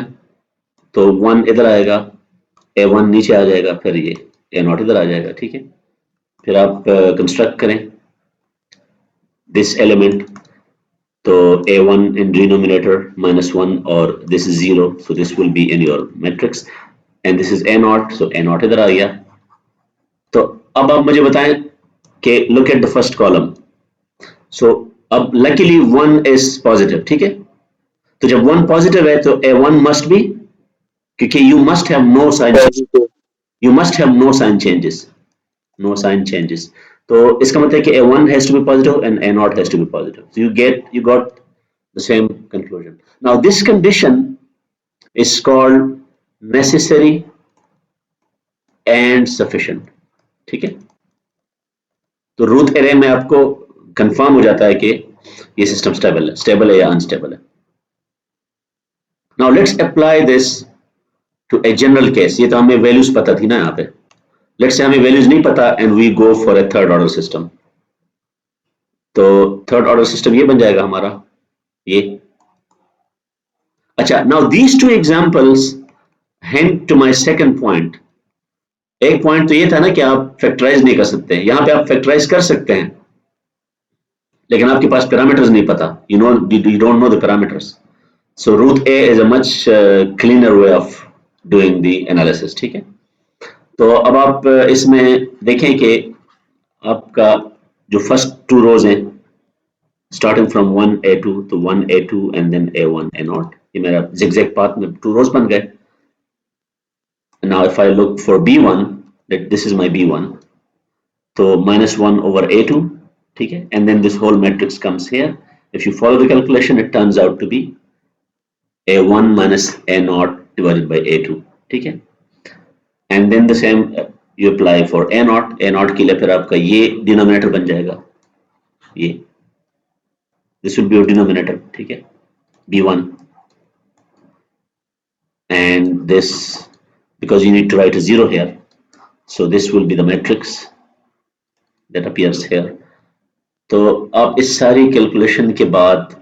तो 1 इधर आएगा, A1 नीचे आ जाएगा, फिर ये A0 इधर आ जाएगा, ठीक है। फिर आप कंस्ट्रक्ट करें दिस एलिमेंट, तो A1 in denominator -1 और this is 0, so this will be in your matrix, and this is A0, so A0 इधर आ गया। तो अब आप मुझे बताएं कि look at the first column, so अब luckily 1 is positive, ठीक है। तो जब 1 पॉजिटिव है तो A1 must be, क्योंकि you must have no sign changes, no sign changes, तो इसका मतलब है कि A1 has to be positive and A0 has to be positive, so you got the same conclusion. Now this condition is called necessary and sufficient, ठीक है। तो root array में आपको कंफर्म हो जाता है कि ये सिस्टम स्टेबल है या अनस्टेबल है। Now let's apply this to a general case. ये तो हमें वैल्यूज पता थी ना यहाँ पे। लेट्स से हमें वैल्यूज नहीं पता and we go for a third order system. तो थर्ड ऑर्डर सिस्टम ये बन जाएगा हमारा, ये। अच्छा, now these two examples hint to my second point. एक पॉइंट तो ये था ना कि आप फैक्टराइज नहीं कर सकते, यहाँ पे आप फैक्टराइज कर सकते हैं लेकिन आपके पास पैरामीटर्स नहीं पता, you don't know the parameters. So root A is a much cleaner way of doing the analysis, ठीक है। तो अब आप इसमें देखें कि आपका जो फर्स्ट टू रोज हैं स्टार्टिंग फ्रॉम 1A2 तो 1A2 and then A1 A0, ये मेरा zigzag पाथ में टू रोज बन गए। Now if I look for B1, that this is my B1, तो -1 over A2, ठीक है, and then this whole matrix comes here. If you follow the calculation, it turns out to be A1 minus A0 divided by A2, ठीक है। And then the same you apply for A0 के लिए फिर आपका ये denominator बन जाएगा, ये this will be your denominator, ठीक है, B1, and this, because you need to write a 0 here, so this will be the matrix that appears here. तो आप इस सारी कैलकुलेशन के बाद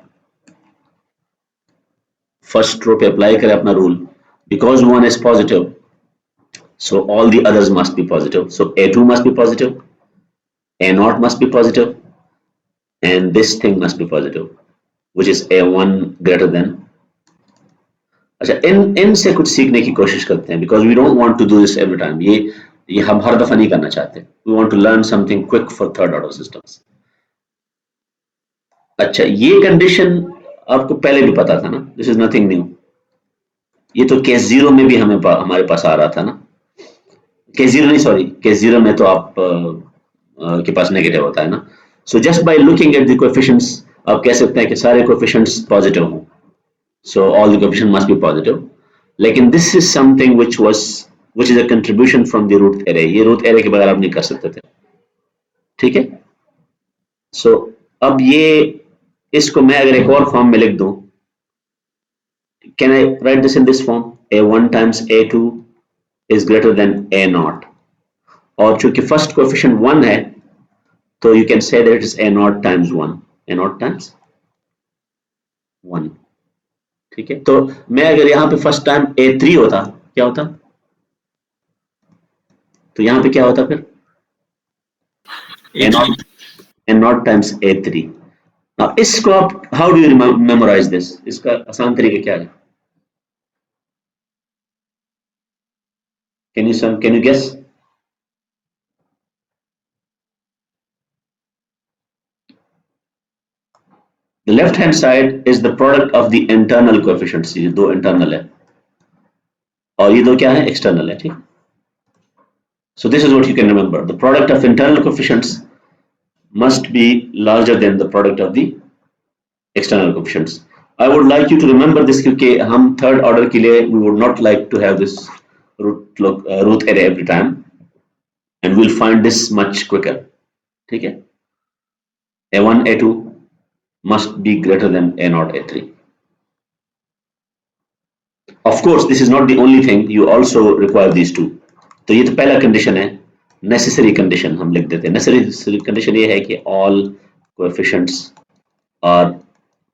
फर्स्ट रो पे अप्लाई करें अपना rule, because 1 is positive, so all the others must be positive, so A2 must be positive, A0 must be positive, and this thing must be positive, which is A1 greater than। अच्छा, इन से कुछ सीखने की कोशिश करते हैं, because we don't want to do this every time, ये हम हर दफा नहीं करना चाहते, we want to learn something quick for third order systems। अच्छा, ये कंडीशन आपको पहले भी पता था ना, दिस इज नथिंग न्यू। ये तो केस 0 में भी हमारे पास आ रहा था ना, केस 0 नहीं, सॉरी, केस 0 में तो आप के पास नेगेटिव होता है ना। So just by looking at the coefficients आप कह सकते हैं कि सारे कोएफिशिएंट्स पॉजिटिव हों, so all the coefficient must be positive. लेकिन this is something which is a contribution from the root array, ये रूट एरे के बगैर आप नहीं कर सकते थे, ठीक है। सो अब ये इसको मैं अगर एक और फॉर्म में लिख दूं, can I write this in this form? A1 times A2 is greater than A0, और चूंकि फर्स्ट कोएफिशिएंट 1 है तो you can say that it is A0 times 1, A0 times 1, ठीक है। तो मैं अगर यहाँ पे फर्स्ट टाइम A3 होता, क्या होता? तो यहाँ पे क्या होता फिर? A0 times A3, इसको आप how do you memorize this, इसका आसान तरीका क्या है? Can you guess? The left hand side is the product of the internal coefficients, ये दो internal है और ये दो क्या है, external है, ठीक? So this is what you can remember. The product of internal coefficients must be larger than the product of the external coefficients. I would like you to remember this क्योंकि हम third order के लिए we would not like to have this root array every time, and we'll find this much quicker. ठीक है? A1, A2 must be greater than A0, A3. Of course, this is not the only thing. You also require these two. तो ये तो पहला condition है, necessary condition हम लिख देते हैं. नेसेसरी कंडीशन ये है कि ऑल कोएफिशिएंट्स आर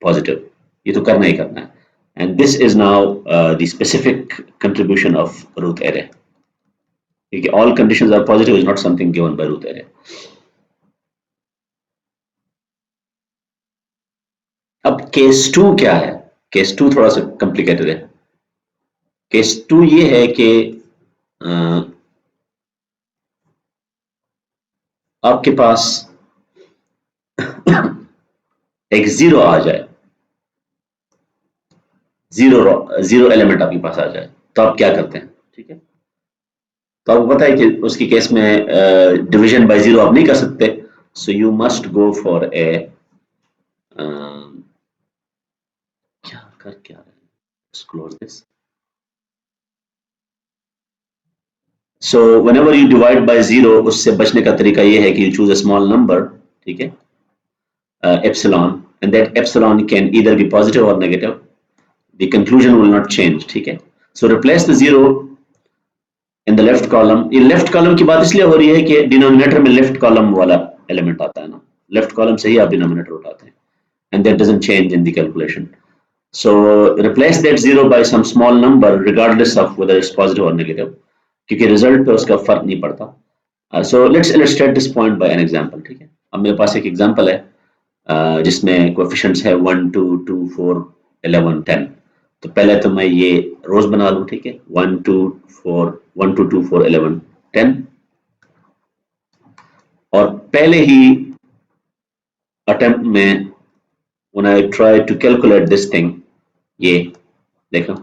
पॉजिटिव. ये तो करना ही करना है. And this is now the specific contribution of Routh array. क्योंकि all conditions are positive is not something given by Routh array. अब केस 2 क्या है? केस 2 थोड़ा सा कॉम्प्लिकेटेड है. केस 2 ये है कि आपके पास एक जीरो आ जाए, जीरो एलिमेंट आपके पास आ जाए, तो आप क्या करते हैं? ठीक है, तो आपको पता है कि उसकी केस में डिवीजन बाय जीरो आप नहीं कर सकते. So you must go for a क्या close this. So whenever you divide by zero, उससे बचने का तरीका ये है कि you choose a small number, ठीक है, epsilon, and that epsilon can either be positive or negative. The conclusion will not change, ठीक है. So replace the zero in the left column. ये left column की बात इसलिए हो रही है कि denominator में left column वाला element आता है ना, left column से ही आप denominator उठाते हैं, and that doesn't change in the calculation. So replace that zero by some small number regardless of whether it's positive or negative, क्योंकि रिजल्ट पे उसका फर्क नहीं पड़ता. So let's illustrate this point by an example. ठीक है, अब मेरे पास एक एग्जांपल है जिसमें कोएफिशिएंट्स है 1 2 2 4 11 10. तो पहले तो मैं ये रोज बना लूं. ठीक है, 1 2 2 4 11 10. और पहले ही अटेम्प्ट में when I try to calculate this thing, ये देखो,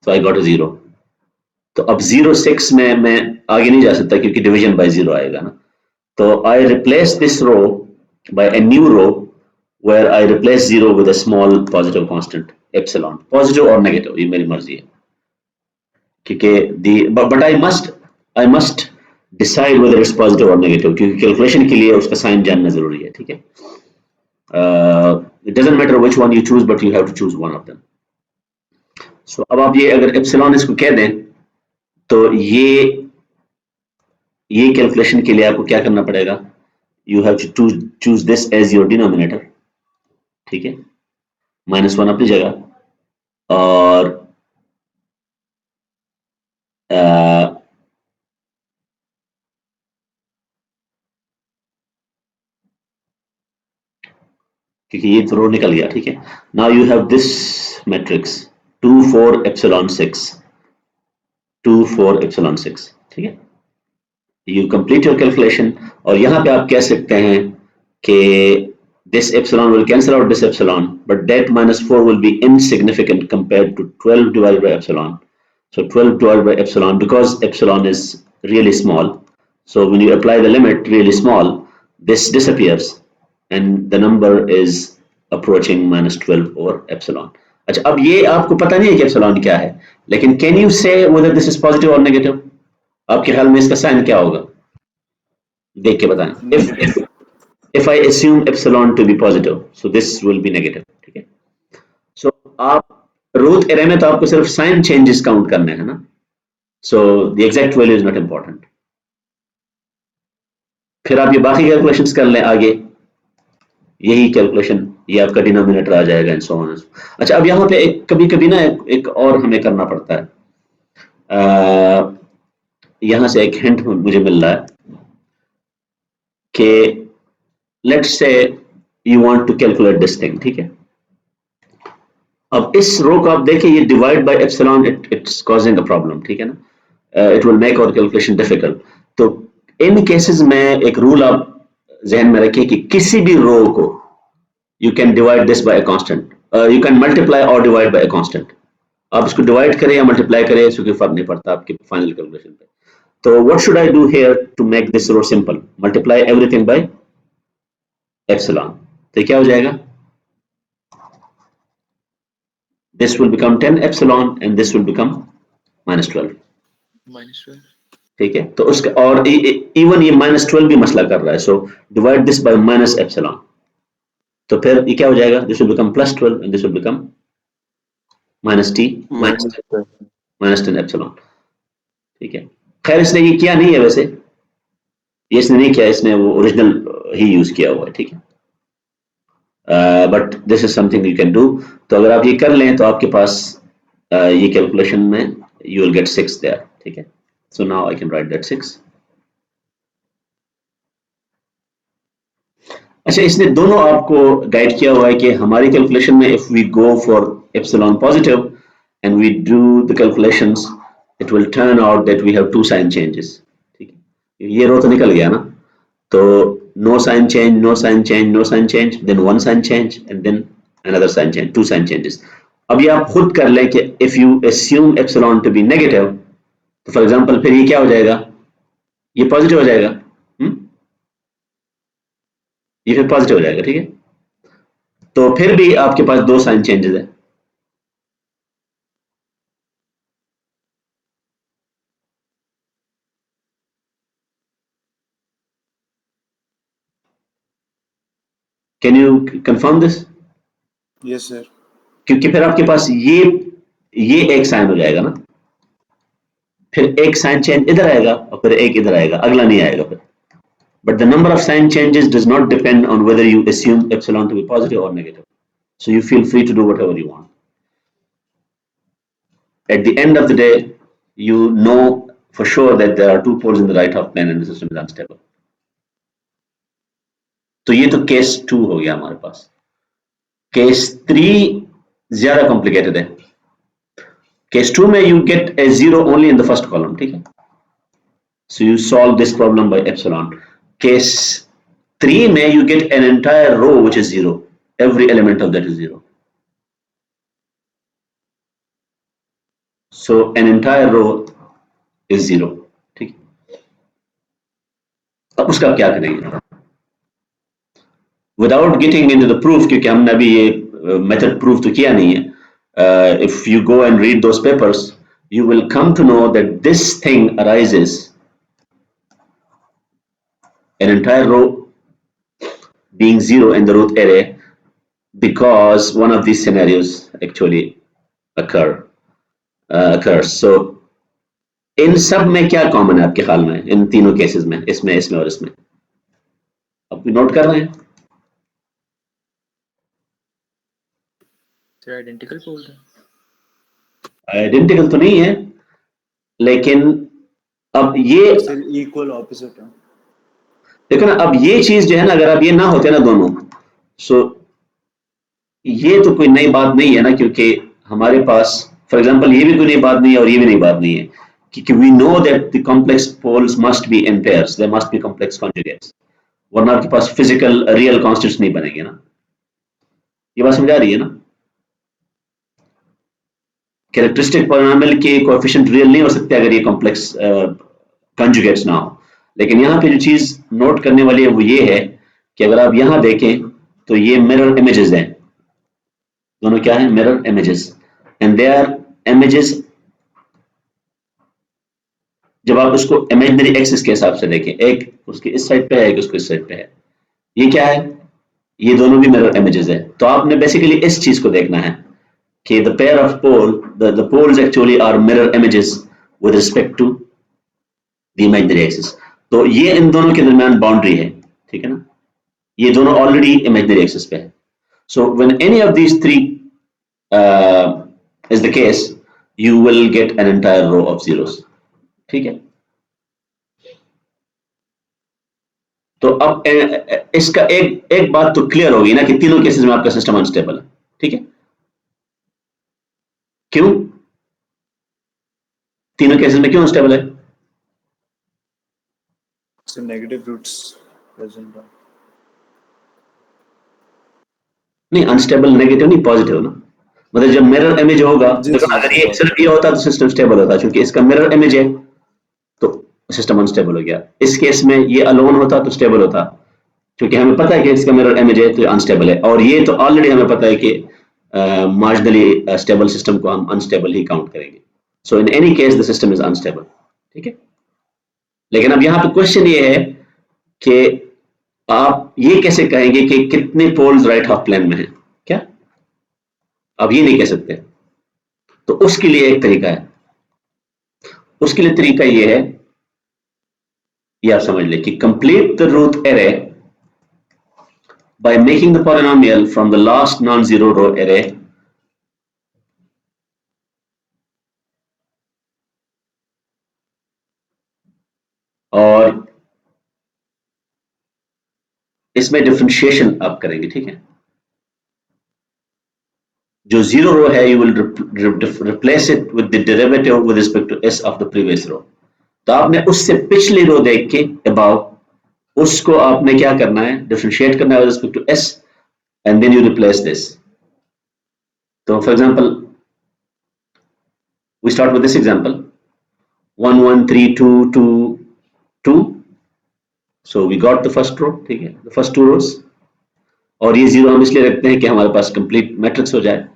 so I got a 0. तो अब 0 6 में मैं आगे नहीं जा सकता क्योंकि डिवीजन बाय 0 आएगा ना. तो I replace this row by a new row where I replace 0 with a small positive constant epsilon, positive or negative, ये मेरी मर्जी है. क्योंकि but I must decide whether it's positive or negative, क्योंकि calculation के लिए उसका साइन जानना जरूरी है. ठीक है, it doesn't matter which one you choose, but you have to choose one of them. So, अब आप ये अगर एप्सिलॉन इसको कह दें तो ये कैलकुलेशन के लिए आपको क्या करना पड़ेगा? You have to choose this as your denominator. ठीक है, -1 अपनी जगह और क्योंकि ये तो रो निकल गया. ठीक है, now you have this matrix 2 4 epsilon 6 2 4 epsilon 6. ठीक है, यू कंप्लीट योर कैलकुलेशन और यहां पे आप कह सकते हैं कि this epsilon will cancel out this epsilon, but that -4 will be insignificant compared to 12 divided by epsilon. So 12 divided by epsilon, because epsilon is really small, so when you apply the limit really small, this disappears and the number is approaching -12 over epsilon. अच्छा, अब ये आपको पता नहीं है कि epsilon क्या है, लेकिन कैन यू से whether this is positive or negative? आपके ख्याल में इसका साइन क्या होगा? देख के बताएं. If I assume epsilon to be positive, so this will be negative. ठीक है, so आप रूट एरे में तो आपको सिर्फ साइन चेंजेस काउंट करने हैं ना, so the exact value is not important. फिर आप ये बाकी कैलकुलेशंस कर लें आगे, यही कैलकुलेशन, ये आपका डिनोमिनेटर आ जाएगा एंड सो ऑन. अच्छा, अब यहाँ पे कभी कभी ना एक और हमें करना पड़ता है. यहाँ से एक हिंट मुझे मिल रहा है कि let's say you want to calculate this thing, ठीक है। अब इस रो को आप देखिए, ये divide by epsilon, it's causing a problem, ठीक है ना, it will make our calculation difficult. तो इन केसेस में एक रूल आप जहन में रखिए कि किसी भी रो को you can divide this by a constant, you can multiply or divide by a constant। आप इसको डिवाइड करें या मल्टीप्लाई करें, इसको कोई फर्क नहीं पड़ता आपके फाइनल कैलकुलेशन पे। तो what should I do here to make this row simple? Multiply everything by epsilon. तो क्या हो जाएगा? This will become 10 epsilon and this will become -12, -12। ठीक है। तो उसका और इवन ये -12 भी मसला कर रहा है, so divide this by minus epsilon. तो फिर ये क्या हो जाएगा? This will become +12 and this will become -t -10 epsilon, ठीक है। खैर इसने ये किया नहीं है वैसे, ये इसने नहीं किया, इसने वो ओरिजिनल ही यूज किया हुआ है, ठीक है। But this is something you can do. तो अगर आप ये कर लें तो आपके पास ये कैलकुलेशन में यू विल गेट 6 देयर, ठीक है। So now I can write that 6। अच्छा, इसने दोनों आपको गाइड किया हुआ है कि हमारी कैलकुलेशन में if we go for epsilon positive and we do the calculations, it will turn out that we have 2 sign changes, ठीक है। ये रो तो निकल गया ना, तो no sign change, no sign change, no sign change, then one sign change and then another sign change, 2 sign changes। अब ये आप खुद कर लें कि if you assume epsilon to be negative, तो फॉर एग्जांपल फिर ये क्या हो जाएगा? ये पॉजिटिव हो जाएगा, ये फिर पॉजिटिव हो जाएगा, ठीक है। तो फिर भी आपके पास 2 साइन चेंजेस है। Can you confirm this? Yes, sir. क्योंकि फिर आपके पास ये एक साइन हो जाएगा ना, फिर एक साइन चेंज इधर आएगा और फिर एक इधर आएगा, अगला नहीं आएगा फिर। But the number of sign changes does not depend on whether you assume epsilon to be positive or negative. So you feel free to do whatever you want. At the end of the day, you know for sure that there are 2 poles in the right half plane and the system is unstable. तो ये तो case 2 हो गया हमारे पास। Case 3 ज्यादा complicated है। Case 2 में you get a 0 only in the first column, ठीक है। So you solve this problem by epsilon. Case 3 में you get an entire row which is 0. Every element of that is 0. So an entire row is 0, ठीक है। अब उसका क्या करेंगे? Without getting into the proof, क्योंकि हमने अभी ये मेथड प्रूफ तो किया नहीं है, if you go and read those papers, you will come to know that this thing arises, an entire row being 0 in the root array, because one of these scenarios actually occurs. So इन सब में क्या common है आपके ख्याल में, इन तीनों cases में, इसमें, इसमें और इसमें? आप नोट कर रहे हैं? सर आइडेंटिकल पोल्स हैं। आइडेंटिकल तो नहीं है, लेकिन अब ये Sir, equal opposite है। देखो ना, अब ये चीज जो है ना, अगर अब ये ना होते ना दोनों, सो ये तो कोई नई बात नहीं है ना, क्योंकि हमारे पास फॉर एग्जांपल ये भी कोई नई बात नहीं है और ये भी नई बात नहीं है, क्योंकि we know that the complex poles must be in pairs, there must be complex conjugates, वरना आपके पास फिजिकल रियल कॉन्स्टेंट्स नहीं बनेंगे ना। ये बात समझ आ रही है ना? कैरेक्टरिस्टिक पॉलिनोमियल के कोएफिशिएंट रियल नहीं हो सकते अगर ये कॉम्प्लेक्स कंजुगेट्स ना हो। लेकिन यहाँ पे जो चीज नोट करने वाली है वो ये है कि अगर आप यहाँ देखें तो ये मिरर इमेजेस हैं, दोनों क्या है? Mirror images, and they are images. जब आप उसको इमेजिनरी एक्सिस के हिसाब से देखें, एक उसके इस साइड पे है, एक उसके इस साइड पे है, ये क्या है? ये दोनों भी मिरर इमेजेस है। तो आपने बेसिकली इस चीज को देखना है कि the pair of the poles actually are mirror images with respect to the imaginary axis। तो ये इन दोनों के दरमियान बाउंड्री है, ठीक है ना, ये दोनों ऑलरेडी इमेजिनरी एक्सिस पे है। So when any of these three is the case, you will get an entire row of zeros, ठीक है। तो अब इसका एक बात तो क्लियर होगी ना कि तीनों केसेस में आपका सिस्टम अनस्टेबल है, ठीक है? क्यों? तीनों केसेस में क्यों अनस्टेबल है? So negative roots present are. नहीं, अनस्टेबल नेगेटिव नहीं, पॉजिटिव ना। मतलब जब मिरर इमेज होगा, जी देखो जी अगर जी ये सिर्फ ये होता तो सिस्टम स्टेबल होता, क्योंकि इसका मिरर इमेज है तो सिस्टम अनस्टेबल हो गया। इस केस में ये अलोन होता तो स्टेबल होता, क्योंकि हमें पता है कि इसका मिरर इमेज है तो अनस्टेबल है, और ये तो ऑलरेडी हमें पता है कि मार्जिनली स्टेबल सिस्टम को हम अनस्टेबल ही काउंट करेंगे। So in any case the system is unstable, ठीक है? लेकिन अब यहाँ पे क्वेश्चन ये है कि आप ये कैसे कहेंगे कि कितने पोल्स राइट हाफ प्लेन में है? क्या आप ये नहीं कह सकते? तो उसके लिए एक तरीका है, उसके लिए तरीका ये है, ये आप समझ लें कि complete the root array by making the polynomial from the last non-zero row array और इसमें डिफरेंशिएशन आप करेंगे, ठीक है? जो जीरो रो है you will replace it with the derivative with respect to s of the previous row. तो आपने उससे पिछली रो देख के अबाव उसको आपने क्या करना है, डिफरेंशिएट करना है with respect to s, and then you replace this. तो for example we start with this example 1 1 3 2 2 2, so we got the first row, ठीक है, द फर्स्ट टू रोज। और ये जीरो हम इसलिए रखते हैं कि हमारे पास कंप्लीट मैट्रिक्स हो जाए,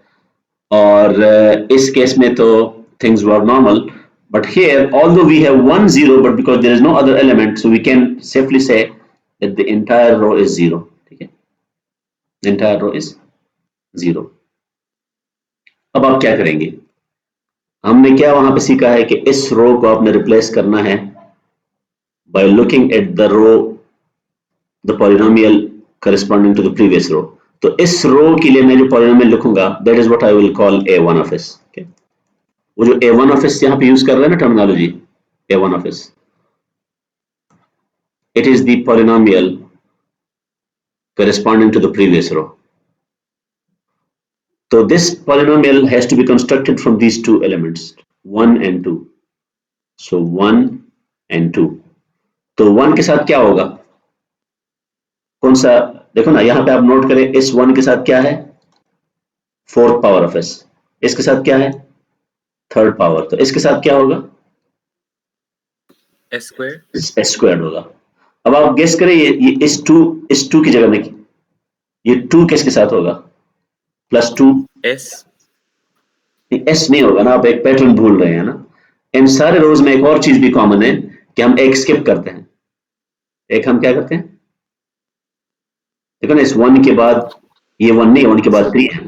और इस केस में तो things were normal, but here although we have one zero, but because there is no other element, so we can safely say that the entire row is zero, ठीक है? The entire row is zero। अब आप क्या करेंगे? हमने क्या वहां पे सीखा है कि इस रो को आपने रिप्लेस करना है by looking at the row, the polynomial corresponding to the previous row। तो इस रो के लिए मैं जो polynomial लिखूंगा that is what I will call a1 of s, okay? वो जो a1 of s यहाँ पे यूज कर रहे हैं ना terminology, a1 of s, it is the polynomial corresponding to the previous row। So this polynomial has to be constructed from these two elements 1 and 2। So 1 and 2। तो 1 के साथ क्या होगा, कौन सा? देखो ना यहाँ पे आप नोट करें, इस 1 के साथ क्या है, फोर्थ पावर ऑफ s। इसके साथ क्या है, थर्ड पावर। तो इसके साथ क्या होगा, S square s स्क्वायर्ड होगा। अब आप गेस करें ये इस टू की जगह में ये 2 किसके साथ होगा, +2। S एस नहीं होगा ना, आप एक पैटर्न भूल रहे हैं ना। इन सारे रोज में एक और चीज भी कॉमन है कि हम एक स्किप करते हैं। एक हम क्या करते हैं, देखो ना, इस 1 के बाद ये 1 नहीं, 1 के बाद 3 है,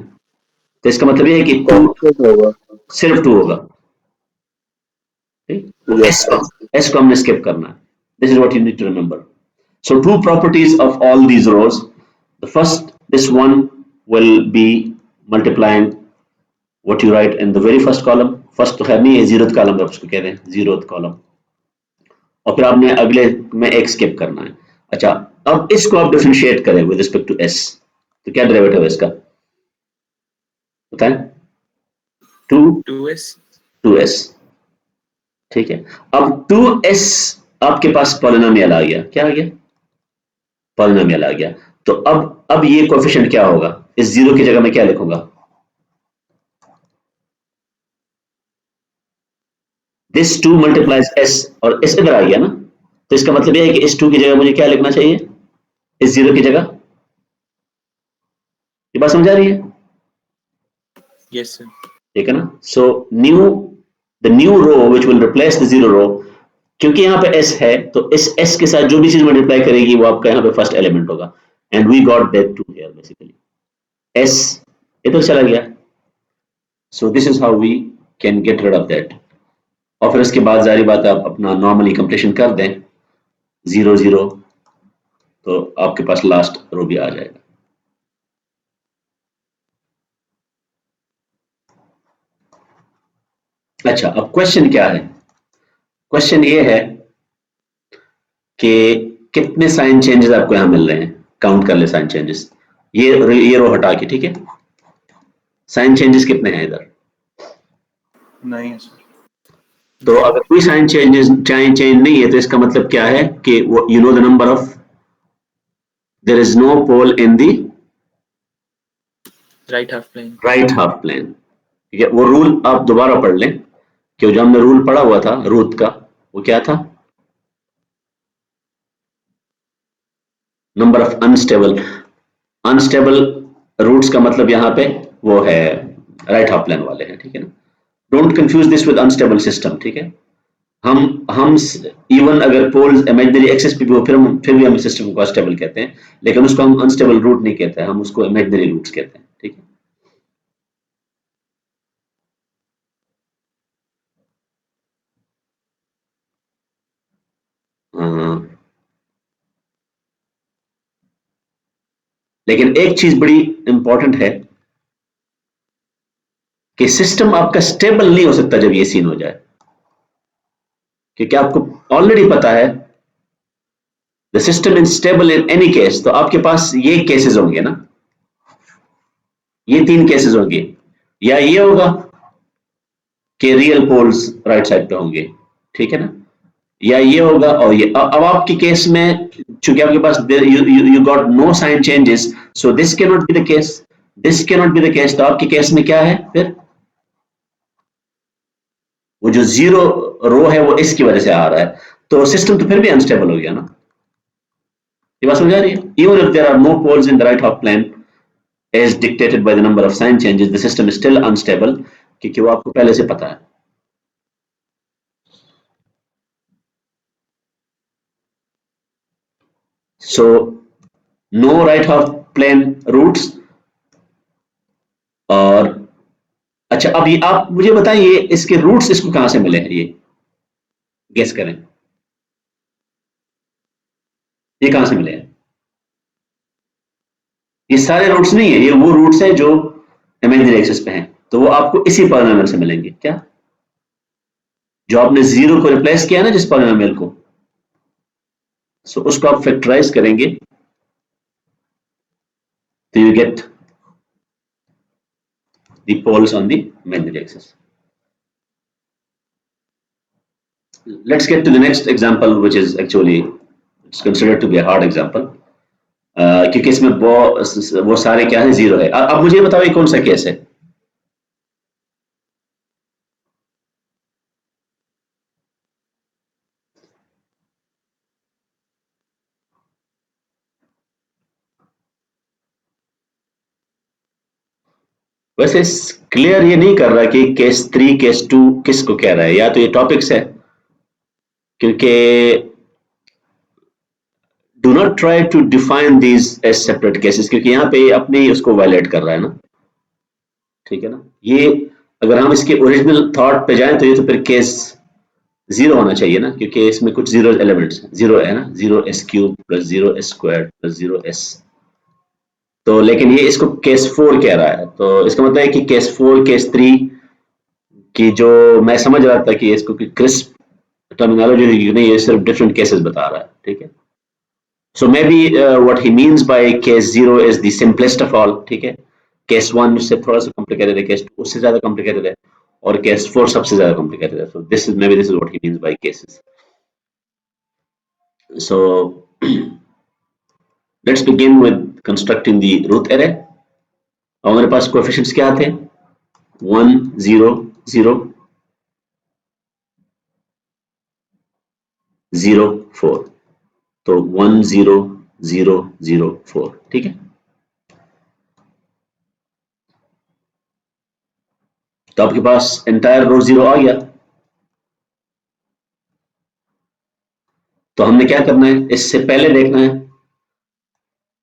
तो इसका मतलब ये है कि 2 होगा। सिर्फ 2 होगा, ठीक? एस को हमने स्किप करना है। This is what you need to remember. So two properties of all these rows, the first, this one will be multiplying what you write in the very first column। First तो खैर नहीं है, zeroth column आप उसको कहते हैं, zeroth column. और फिर आपने अगले में एक स्किप करना है। अच्छा, अब इसको आप डिफरेंशिएट करें विद रिस्पेक्ट टू एस, तो क्या डेरिवेटिव है इसका बताएं? 2s 2s, ठीक है? अब 2s आपके पास पॉलिनोमियल आ गया, क्या आ गया, पॉलिनोमियल आ गया। तो अब ये कोएफिशिएंट क्या होगा, इस जीरो की जगह में क्या लिखूंगा, दिस 2 मल्टीप्लाइज s, और s इधर आ गया ना, तो इसका मतलब यह है कि इस 2 की जगह मुझे क्या लिखना चाहिए, इस जीरो की जगह। ये बात समझ आ रही है? yes sir ठीक है ना? So the new row which will replace the zero row, क्योंकि यहाँ पे s है तो इस s के साथ जो भी चीज मल्टीप्लाई करेगी वो आपका यहाँ पे फर्स्ट एलिमेंट होगा, and we got that 2 here basically. s इधर चला गया, so this is how we can get rid of that. और फिर उसके बाद जारी बात आप अपना नॉर्मली कंप्लीशन कर दें 0 0, तो आपके पास लास्ट रो भी आ जाएगा। अच्छा, अब क्वेश्चन क्या है, क्वेश्चन ये है कि कितने साइन चेंजेस आपको यहाँ मिल रहे हैं, काउंट कर ले साइन चेंजेस, ये रो हटा के, ठीक है। साइन चेंजेस कितने हैं इधर? नहीं है सर। तो अगर कोई साइन चेंज नहीं है तो इसका मतलब क्या है कि you know the number of, there is no pole in the right half plane. Right half plane, ठीक है। वो रूल आप दोबारा पढ़ लें कि जो हमने रूल पढ़ा हुआ था रूट का, वो क्या था? नंबर ऑफ अनस्टेबल रूट्स का मतलब यहाँ पे वो है राइट हाफ प्लेन वाले हैं, ठीक है ना। Don't confuse this with unstable system, ठीक है। हम इवन अगर पोल्स इमेजिनरी एक्सिस पे भी हो फिर भी हम सिस्टम को स्टेबल कहते हैं, लेकिन उसको हम अनस्टेबल रूट नहीं कहते हैं, हम उसको इमेजिनरी रूट्स कहते हैं, ठीक है। हाँ, लेकिन एक चीज बड़ी इंपॉर्टेंट है कि सिस्टम आपका स्टेबल नहीं हो सकता जब ये सीन हो जाए, क्योंकि आपको ऑलरेडी पता है the system is stable in any case. तो आपके पास ये केसेस होंगे ना, ये 3 केसेस होंगे, या ये होगा कि रियल पोल्स राइट साइड पे होंगे, ठीक है ना, या ये होगा और ये। अब आपके केस में चूंकि आपके पास you got no sign changes, so this can not be the case, this can not be the case. तो आपके केस में क्या है फिर? वो जो 0 रो है वो इसकी वजह से आ रहा है, तो सिस्टम तो फिर भी अनस्टेबल हो गया ना। ये बात समझ आ रही है? Even if there are no poles in the right half plane as dictated by the number of sign changes, the system is still unstable, क्योंकि वो आपको पहले से पता है। So no right half plane roots। और अच्छा, अब ये आप मुझे बताइए इसके रूट्स इसको कहां से मिले हैं, ये गेस करें, ये कहां से मिले हैं? ये सारे रूट्स नहीं है, ये वो रूट्स हैं जो इमेजिनरी एक्सिस पे हैं, तो वो आपको इसी पॉलिनोमियल से मिलेंगे। क्या? जो आपने 0 को रिप्लेस किया ना जिस पॉलिनोमियल को, सो उसको आप फैक्टराइज करेंगे तो you get the poles on the imaginary axis. Let's get to the next example, which is actually it's considered to be a hard example, क्योंकि इसमें वो सारे क्या है, 0 है। अब मुझे बताओ ये कौन सा केस है? वैसे क्लियर ये नहीं कर रहा कि केस 3 केस 2 किसको कह रहा है, या तो ये टॉपिक्स है, क्योंकि do not try to define these as separate cases, क्योंकि यहाँ पे अपने ही उसको वायलेट कर रहा है ना, ठीक है ना। ये अगर हम इसके ओरिजिनल थॉट पे जाएं तो ये तो फिर केस 0 होना चाहिए ना, क्योंकि इसमें कुछ 0 एलिमेंट्स 0 है ना, 0s³ plus 0s² plus 0s। तो लेकिन ये इसको केस 4 कह रहा है, तो इसका मतलब है कि केस 4 केस 3 की जो मैं समझ रहा था कि इसको क्रिस्प टर्मिनोलॉजी नहीं, ये सिर्फ डिफरेंट केसेस बता रहा है, ठीक है। So maybe what he means by case 0 is the simplest of all, ठीक है। केस 1 उससे थोड़ा सा कॉम्प्लिकेटेड है, केस 2 उससे ज्यादा कॉम्प्लिकेटेड है, और केस 4 सबसे ज्यादा कॉम्प्लिकेटेड है। सो this is what he means bye cases. So let's begin with constructing the root array। और हमारे पास कोएफिशिएंट्स क्या थे? 1 0 0 0 4। तो 1 0 0 0 4, ठीक है। तो आपके पास एंटायर रो 0 आ गया। तो हमने क्या करना है, इससे पहले देखना है,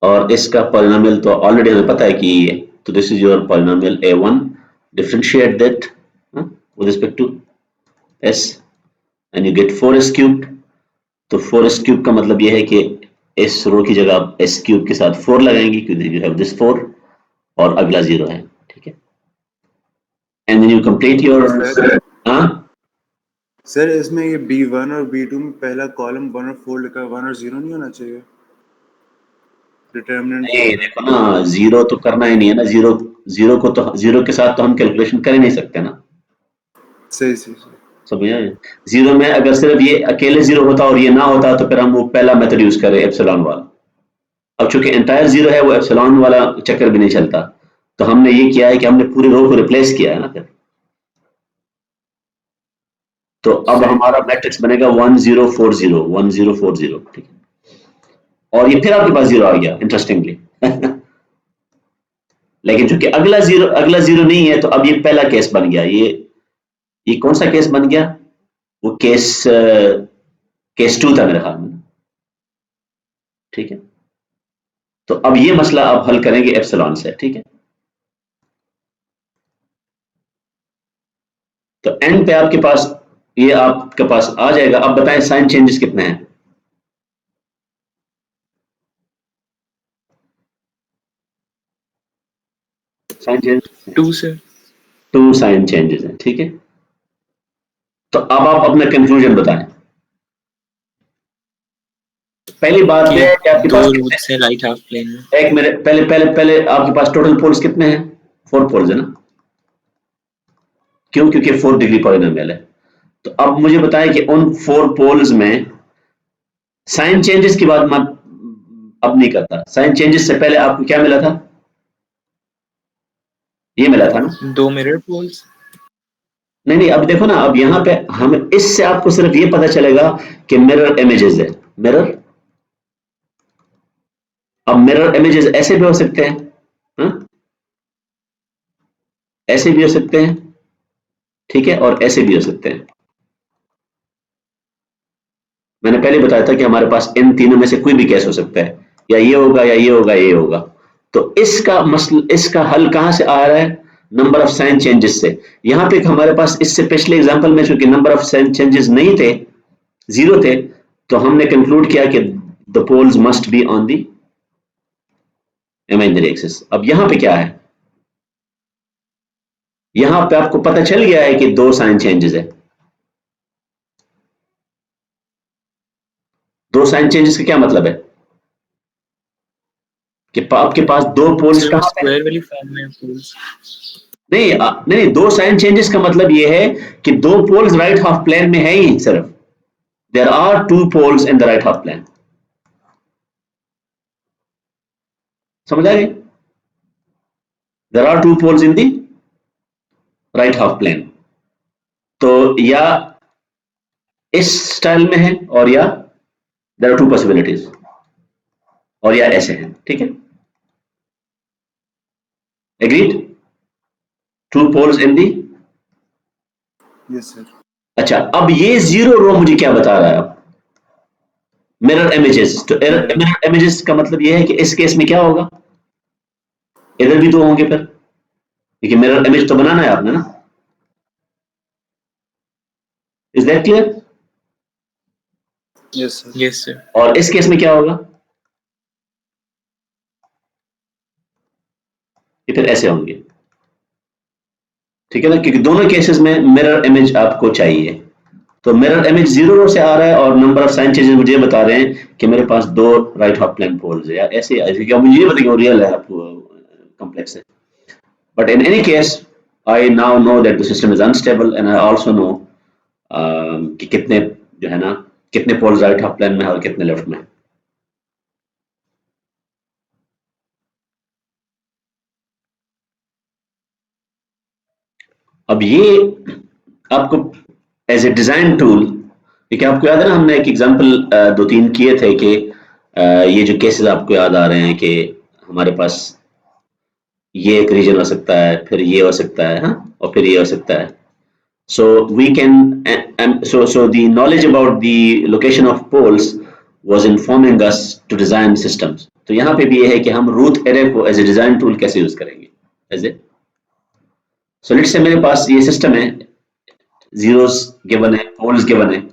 और इसका पॉलिनोमियल तो ऑलरेडी हमें पता है कि ये, तो this is your polynomial a1, differentiate that with respect to s and you get 4s³। तो 4s³ का मतलब ये है कि इस रो की जगह आप s³ के साथ 4 लगाएंगे, क्योंकि यू हैव दिस 4 और अगला 0 है, ठीक है। And then you complete your sir इसमें ये B1 और B2 में पहला कॉलम 1 और 4 लिखा है, 1 और 0 नहीं होना चाहिए डिटर्मिनेंट नहीं 4 है। देखो ना, जीरो तो करना ही नहीं है ना, जीरो जीरो को तो जीरो के साथ तो हम कैलकुलेशन कर ही नहीं सकते ना। सही सही सही। समझ आए? जीरो में अगर सिर्फ ये अकेले जीरो होता और ये ना होता तो फिर हम वो पहला मेथड यूज करें एप्सिलॉन वाला। अब चूंकि एंटायर जीरो है, वो एप्सिलॉन वाला चक्कर भी नहीं चलता, तो हमने ये किया है कि हमने पूरी रो को रिप्लेस किया है ना फिर। तो अब सही हमारा ठीक है। मैट्रिक्स बनेगा 1040 1040, ठीक है। और ये फिर आपके पास जीरो आ गया इंटरेस्टिंगली। लेकिन चूंकि अगला जीरो नहीं है, तो अब ये पहला केस बन गया। ये कौन सा केस बन गया? वो केस 2 था मेरे ख्याल में, ठीक है। तो अब ये मसला आप हल करेंगे एप्सिलॉन से, ठीक है। तो एंड पे आपके पास ये आपके पास आ जाएगा। अब बताएं साइन चेंजेस कितने हैं? साइन चेंजेस 2 से 2 साइन चेंजेस हैं, ठीक है। तो अब आप अपना कंक्लूजन बताएं। पहली बात कि यह है कि आपके 2 पास कितने, रूट्स हैं राइट हाफ प्लेन में। एक मेरे पहले पहले पहले आपके पास टोटल पोल्स कितने हैं? 4 पोल्स है ना। क्यों? क्योंकि 4 डिग्री पॉलिनोमियल है। तो अब मुझे बताएं कि उन 4 पोल्स में साइन चेंजेस की बात मैं अब नहीं करता। साइन चेंजेस से पहले आपको क्या मिला था? ये मिला था ना। 2 मिरर पोल्स। नहीं नहीं, अब देखो ना, अब यहाँ पे हम इससे आपको सिर्फ ये पता चलेगा कि मिरर इमेजेस है। मिरर, अब मिरर इमेजेस ऐसे भी हो सकते हैं, हाँ? ऐसे भी हो सकते हैं, ठीक है, और ऐसे भी हो सकते हैं। मैंने पहले बताया था कि हमारे पास इन तीनों में से कोई भी केस हो सकता है, या ये होगा या ये होगा ये होगा। तो इसका हल कहां से आ रहा है? नंबर ऑफ साइन चेंजेस से। यहाँ पे हमारे पास इससे पिछले एग्जांपल में चूंकि नंबर ऑफ साइन चेंजेस नहीं थे, जीरो थे, तो हमने कंक्लूड किया कि the poles must be on the imaginary axis. अब यहाँ पे क्या है? यहाँ पे आपको पता चल गया है कि 2 साइन चेंजेस है। 2 साइन चेंजेस का क्या मतलब है? कि आपके पास 2 पोल्स सर वो कहां पे हैं? स्क्वायर वाली फॉर्म में पोल्स। नहीं नहीं, 2 साइन चेंजेस का मतलब ये है कि 2 पोल्स राइट हाफ प्लेन में है ही सिर्फ। There are 2 poles in the right half plane. समझ आ गई? There are 2 poles in the right half plane. तो या इस स्टाइल में है, और या देयर आर 2 पॉसिबिलिटीज, और या ऐसे हैं, ठीक है। Agreed? 2 poles in the. Yes sir. अच्छा, अब ये जीरो रो मुझे क्या बता रहा है अब? Mirror images. तो मिरर इमेजेस का मतलब ये है कि इस केस में क्या होगा? इधर भी 2 होंगे फिर, क्योंकि मिरर इमेज तो बनाना है आपने ना। Is that clear? Yes sir. Yes sir. और इस केस में क्या होगा? ये फिर ऐसे होंगे, ठीक है ना, क्योंकि दोनों केसेस में मिरर इमेज आपको चाहिए। तो मिरर इमेज जीरो रो से आ रहा है, और नंबर ऑफ साइन चेंजेस मुझे बता रहे हैं कि मेरे पास 2 राइट हाफ प्लेन पोल्स है, या ऐसे ऐसे। क्या मुझे ये बताइए, रियल है आपको कॉम्प्लेक्स है? But in any case, I now know that the system is unstable, and I also know कि कितने जो है ना, कितने पोल्स राइट हाफ प्लेन में है और कितने लेफ्ट में है। अब ये आपको एज ए डिजाइन टूल, क्योंकि आपको याद है ना, हमने एक एग्जांपल 2-3 किए थे कि ये जो केसेस आपको याद आ रहे हैं कि हमारे पास ये एक रीजन हो सकता है, फिर ये हो सकता है, हाँ, और फिर ये हो सकता है। So we can, so the knowledge about the location of poles was informing us to design systems. तो यहाँ पे भी ये है कि हम रूट एरे को एज ए डिजाइन टूल कैसे यूज करेंगे। As a, so let's say मेरे पास ये सिस्टम है, जीरोस गिवन है, पोल्स गिवन है।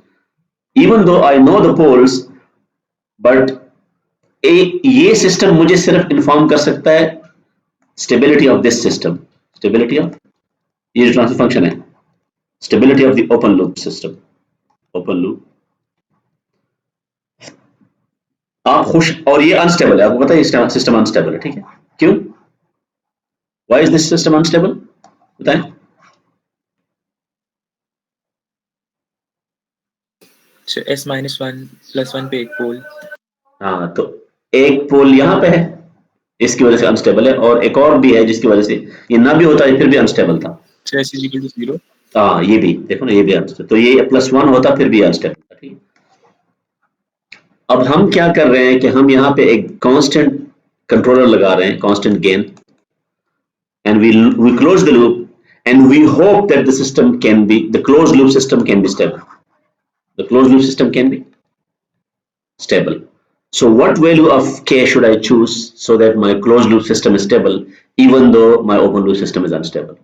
Even though I know the poles, but ये सिस्टम मुझे सिर्फ इन्फॉर्म कर सकता है stability of this system, stability of, ये जो ट्रांसफर फंक्शन है, stability of the open loop system. Open loop, आप खुश, और ये अनस्टेबल है, आपको पता है सिस्टम अनस्टेबल है, ठीक है, क्यों? Why is this system unstable, बताएं। So s minus 1 plus 1 पे एक पोल, हाँ, तो एक पोल यहाँ पे है, इसकी वजह से अनस्टेबल है, और एक और भी है जिसकी वजह से ये ना भी होता है फिर भी अनस्टेबल था। so s is equal to 0. हाँ, ये भी देखो ना, ये भी अनस्टेबल, तो ये +1 होता फिर भी अनस्टेबल था, ठीक है। अब हम क्या कर रहे हैं कि हम यहाँ पे एक कांस्टेंट कंट्रोलर लगा रहे हैं, constant gain, and we close the loop, and we hope that the closed loop system can be stable. The closed loop system can be stable. So what value of k should I choose so that my closed loop system is stable even though my open loop system is unstable?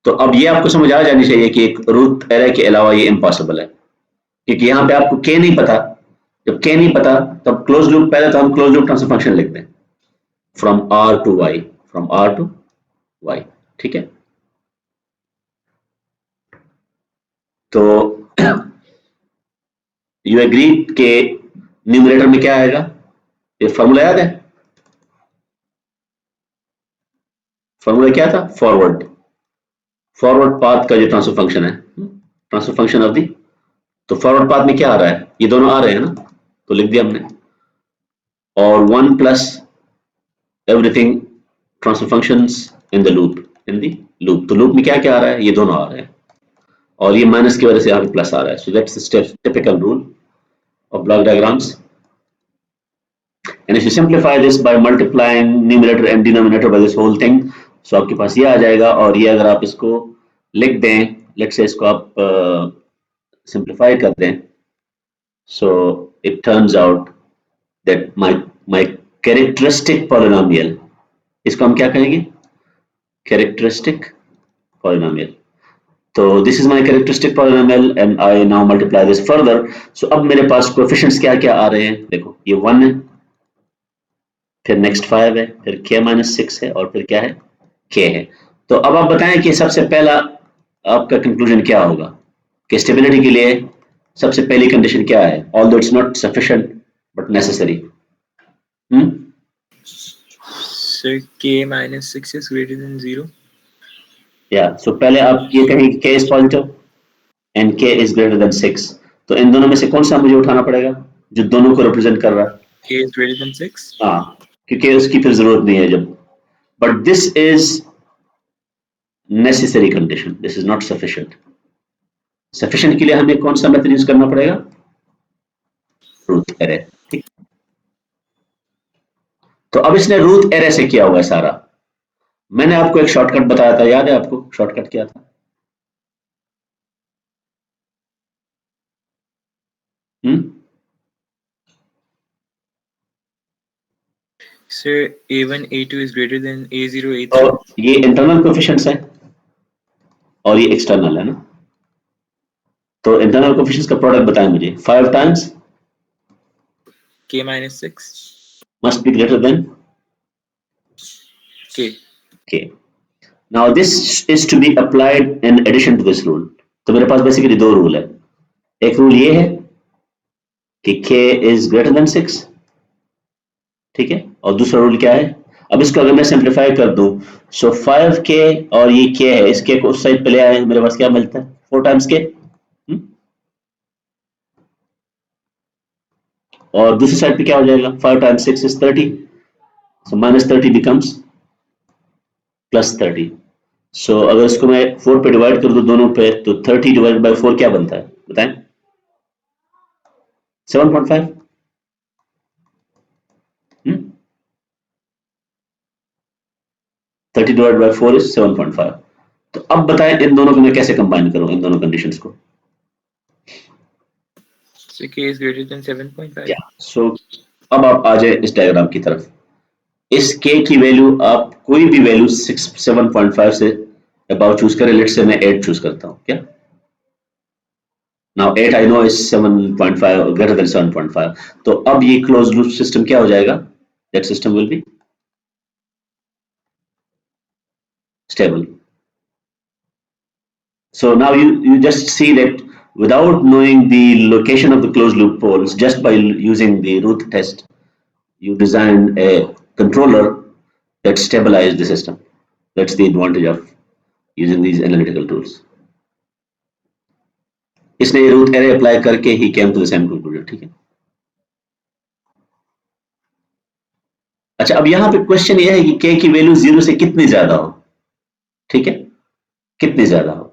तो अब ये आपको समझ आ जानी चाहिए कि एक root array के अलावा ये इम्पॉसिबल है, क्योंकि यहाँ पे आपको k नहीं पता। जब k नहीं पता तब क्लोज लूप, पहले तो हम क्लोज लूप ट्रांसफर फंक्शन लिखते हैं फ्रॉम r टू y, ठीक है। तो यू एग्री के न्यूमरेटर में क्या आएगा, ये फॉर्मूला याद है? फॉर्मूला क्या था? फॉरवर्ड पाथ का जो ट्रांसफर फंक्शन है, ट्रांसफर फंक्शन ऑफ दी, तो फॉरवर्ड पाथ में क्या आ रहा है, ये दोनों आ रहे हैं ना, तो लिख दिया हमने, और 1 plus everything transfer functions in the loop, तो लूप में क्या क्या आ रहा है, ये दोनों आ रहे हैं, और ये माइनस की वजह से यहाँ पे प्लस आ रहा है। So that's typical rule of block diagrams, and if you simplify this by multiplying numerator and denominator by this whole thing, so आपके पास ये आ जाएगा, और ये अगर आप इसको लिख दें, let's say इसको आप simplify कर दें, so it turns out that my characteristic polynomial, इसको हम क्या कहेंगे, characteristic polynomial. तो this is my characteristic polynomial and I now multiply this further. So अब मेरे पास coefficients क्या क्या आ रहे हैं, देखो ये 1 है, फिर नेक्स्ट 5 है, फिर k-6 है, और फिर क्या है, k है। तो अब आप बताएं कि सबसे पहला आपका कंक्लूजन क्या होगा कि स्टेबिलिटी के लिए सबसे पहली कंडीशन क्या है, although it's not sufficient but necessary. So k minus 6 is greater than 0. या सो पहले आप ये कहें कि k is positive and k is greater than 6, तो इन दोनों में से कौन सा मुझे उठाना पड़ेगा जो दोनों को रिप्रेजेंट कर रहा है? K is greater than 6. हाँ, क्योंकि उसकी फिर जरूरत नहीं है जब, but this is necessary condition, this is not sufficient. Sufficient के लिए हमें कौन सा मेथड यूज करना पड़ेगा, रूट एरे, ठीक। तो अब इसने रूट एरे से किया हुआ है सारा, मैंने आपको एक शॉर्टकट बताया था, याद है आपको शॉर्टकट क्या था? So A1 A2 is greater than A0 तो A3. ये इंटरनल कोएफिशिएंट्स है और ये एक्सटर्नल है ना, तो इंटरनल कोएफिशिएंट्स का प्रोडक्ट बताएं मुझे, 5 times K minus 6 must be greater than K. k. Now this is to be applied in addition to this rule. तो मेरे पास बेसिकली दो रूल है, एक रूल ये है कि k is greater than 6, ठीक है, और दूसरा रूल क्या है, अब इसको अगर मैं सिंप्लीफाई कर दूं, सो 5k और ये k है, इस k को उस साइड पे ले आए, मेरे पास क्या मिलता है, 4 टाइम्स k, और दूसरी साइड पे क्या हो जाएगा, 5 टाइम्स 6 इज 30, सो -30 बिकम्स +30। सो अगर इसको मैं 4 पे डिवाइड कर दूं दोनों पे, तो 30 डिवाइडेड बाय 4 क्या बनता है बताएं, 7.5। 30 डिवाइडेड बाय 4 इज 7.5। तो अब बताएं इन दोनों को मैं कैसे कंबाइन करूं, इन दोनों कंडीशंस को। So K is greater than 7.5. सो अब आप आ जाए इस डायग्राम की तरफ, इस k की वैल्यू आप कोई भी वैल्यू 7.5 से अबाउट चूज करें, लेट्स से मैं 8 चूज करता हूं, क्या, now 8 I know is 7.5 greater than 7.5, तो अब ये क्लोज्ड लूप सिस्टम क्या हो जाएगा, that system will B stable. So now you just see that without knowing the location of the closed loop poles, just by using the root test, you designed a controller that stabilized the system. That's the advantage of using these analytical tools. इसने Routh array apply करके ही came to the same conclusion, ठीक है। अच्छा, अब यहाँ पे question ये है कि के की वैल्यू 0 से कितनी ज्यादा हो, ठीक है, कितनी ज्यादा हो।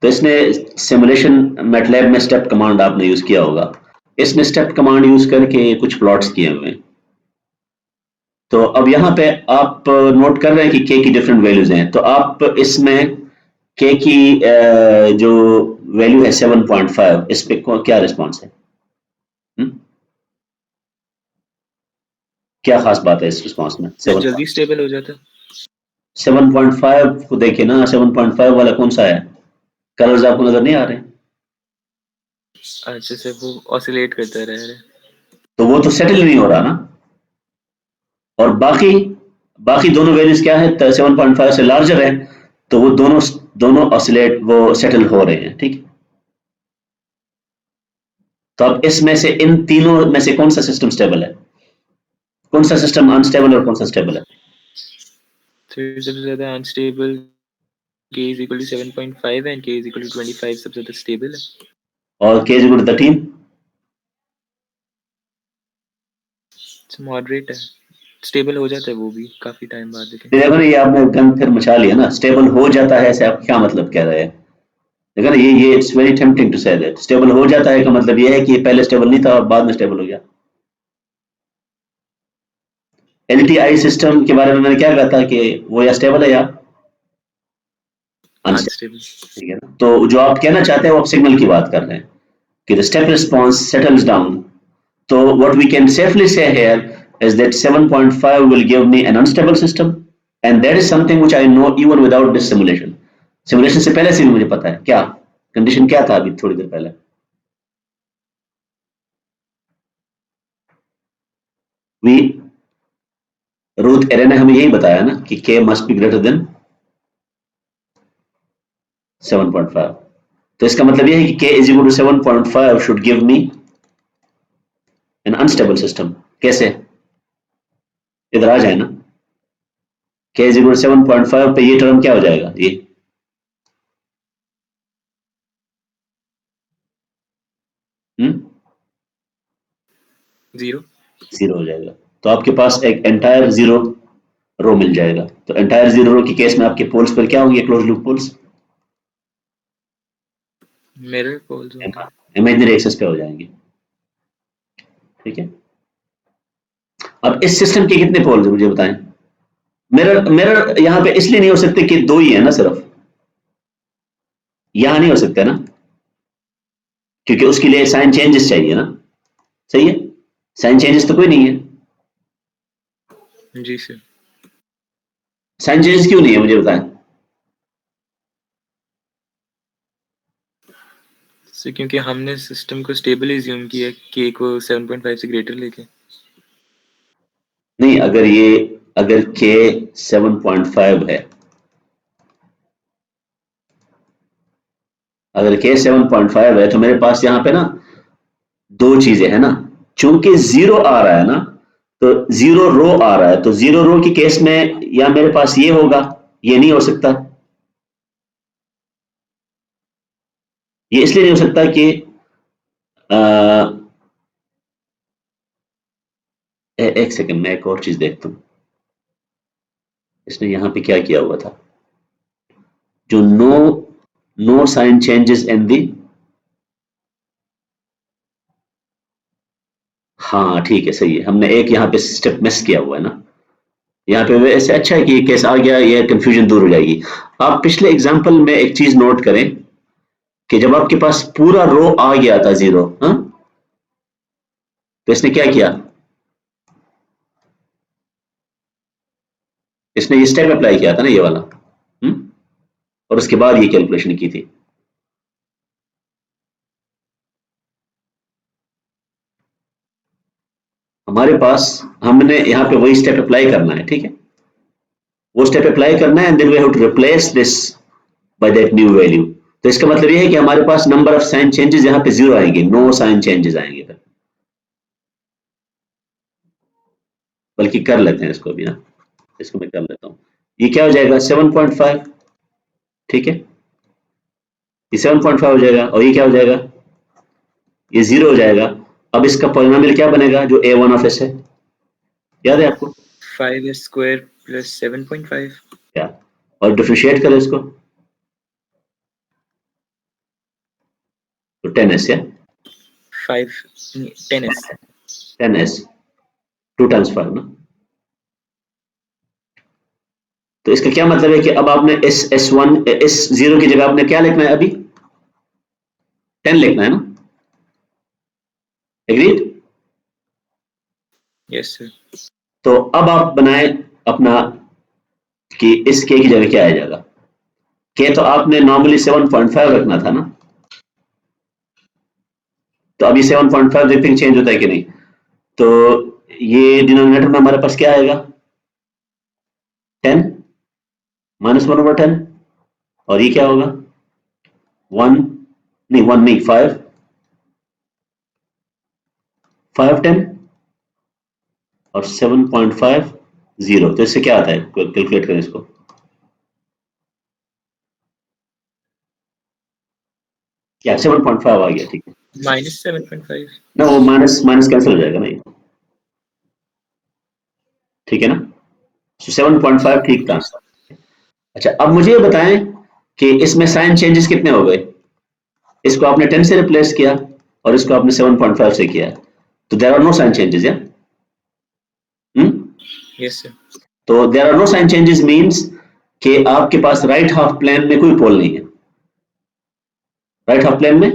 तो इसने सिमुलेशन मैटलैब में स्टेप कमांड आपने यूज किया होगा, इसने स्टेप कमांड यूज करके कुछ प्लॉट्स किए हुए हैं। तो अब यहाँ पे आप नोट कर रहे हैं कि के की डिफरेंट वैल्यूज हैं, तो आप इसमें के की जो वैल्यू है 7.5, इस पे क्या रिस्पॉन्स है? क्या खास बात है इस रिस्पॉन्स में? जल्दी स्टेबल हो जाता है। 7.5 को देखिए ना, 7.5 वाला कौन सा है? कलर्स आपको नजर नहीं आ रहे? अच्छा से वो ऑसिलेट करता रह रहा है, तो वो तो सेटल नहीं हो रहा ना। और बाकी दोनों वैल्यूज क्या है? 7.5 से लार्जर है, तो वो दोनों ऑसिलेट, वो सेटल हो रहे हैं, ठीक है। तो अब इसमें से, इन तीनों में से कौन सा सिस्टम स्टेबल है, कौन सा सिस्टम अनस्टेबल और कौन सा स्टेबल है? तो सबसे ज्यादा unstable k is equal to 7.5 and k is equal to 25 सबसे ज्यादा स्टेबल है, और k is equal to 13 moderate है, स्टेबल हो जाता है वो भी काफी टाइम बाद। लेकिन देखो ना, ये आपने गन फिर मचा लिया ना, स्टेबल हो जाता है ऐसे आप क्या मतलब कह रहे हैं? देखो ना, ये it's very tempting to say that stable हो जाता है का मतलब ये है कि ये पहले स्टेबल नहीं था और बाद में स्टेबल हो गया। एलटीआई सिस्टम के बारे में मैंने क्या कहा था कि वो या स्टेबल है या अनस्टेबल, ठीक है ना। तो जो आप कहना चाहते हैं वो आप सिग्नल की बात कर रहे हैं कि the step response settles down. So what we can safely say here is that 7.5 will give me an unstable system, and that is something which I know even without this simulation. Simulation से पहले से भी मुझे पता है। क्या condition क्या था अभी थोड़ी देर पहले? रूट एरे ने हमें यही बताया ना कि k must be greater than 7.5. तो इसका मतलब यह है कि k is equal to 7.5 should give me an unstable system. कैसे? इधर आ जाए ना, k is equal to 7.5 पे ये टर्म क्या हो जाएगा? ये जीरो हो जाएगा। तो आपके पास एक एंटायर जीरो रो मिल जाएगा। तो एंटायर जीरो रो के केस में आपके पोल्स पर क्या होंगे? Close loop poles, mirror poles होंगे, इमेजिनरी एक्सेस पे हो जाएंगे, ठीक है। अब इस सिस्टम के कितने पोल्स मुझे बताएं? मिरर यहां पे इसलिए नहीं हो सकते कि दो ही है ना, सिर्फ यहां नहीं हो सकते ना, क्योंकि उसके लिए साइन चेंजेस चाहिए ना, सही है। साइन चेंजेस तो कोई नहीं है। जी सर। साइन चेंजेस क्यों नहीं है मुझे बताएं? सर क्योंकि हमने सिस्टम को स्टेबल एज्यूम किया k को 7.5 से ग्रेटर लेके। नहीं, अगर k 7.5 है, अगर k 7.5 है तो मेरे पास यहाँ पे ना दो चीजें है ना। चूंकि जीरो आ रहा है ना, तो जीरो रो आ रहा है, तो जीरो रो के केस में या मेरे पास ये होगा, ये नहीं हो सकता। ये इसलिए नहीं हो सकता कि एक सेकंड, मैं एक और चीज देखता हूं। इसने यहां पे क्या किया हुआ था, जो नो साइन चेंजेस इन दी, हाँ ठीक है, सही है, हमने एक यहाँ पे स्टेप मिस किया हुआ है ना। यहाँ पे वैसे अच्छा है कि ये केस आ गया, ये कंफ्यूजन दूर हो जाएगी। आप पिछले एग्जांपल में एक चीज नोट करें कि जब आपके पास पूरा रो आ गया था जीरो, हाँ, तो इसने क्या किया? इसने ये स्टेप अप्लाई किया था ना, ये वाला, और उसके बाद ये कैलकुलेशन की थी। हमारे पास, हमने यहाँ पे वही स्टेप अप्लाई करना है, ठीक है, वो स्टेप अप्लाई करना है, and then we have to replace this by that new value. तो इसका मतलब ये है कि हमारे पास नंबर ऑफ साइन चेंजेस यहाँ पे 0 आएंगे, नो साइन चेंजेस आएंगे फिर। बल्कि कर लेते हैं इसको भी ना, इसको मैं कर लेता हूँ। ये क्या हो जाएगा 7.5, ठीक है, ये 7.5 हो जाएगा, और ये क्या हो जाएगा, ये 0 हो जाएगा। अब इसका पॉलिनोमियल क्या बनेगा जो a1 ऑफ s है, याद है आपको? 5s square plus 7.5. क्या, और डिफरेंशिएट करें इसको तो 10s है, 10s. 10s 2 times 5 ना। तो इसका क्या मतलब है कि अब आपने s1 s0 की जगह आपने क्या लिखना है, अभी 10 लिखना है ना, एग्रीड? Yes sir. तो अब आप बनाए अपना कि इस k की जगह क्या आ जाएगा, k तो आपने नॉर्मली 7.5 रखना था ना, तो अभी 7.5 देखते हैं चेंज होता है कि नहीं। तो ये डिनोमिनेटर में हमारे पास क्या आएगा 10 -1/10, और ये क्या होगा 1 नहीं 1 नहीं 5 10 और 7.5 0। तो इससे क्या आता है, कैलकुलेट करें इसको, क्या 7.5 आ गया, ठीक है Minus 7.5. ना, वो माइनस माइनस कैंसिल हो जाएगा ना ये, ठीक है ना, तो 7.5 ठीक था। Yes. अच्छा अब मुझे ये बताएं कि इसमें साइन चेंजेस कितने हो गए, इसको आपने 10 से रिप्लेस किया और इसको आपने 7.5 से किया, तो there are no sign changes, या Yes sir. तो there are no sign changes means कि आपके पास राइट हाफ प्लेन में कोई पोल नहीं है, राइट हाफ प्लेन में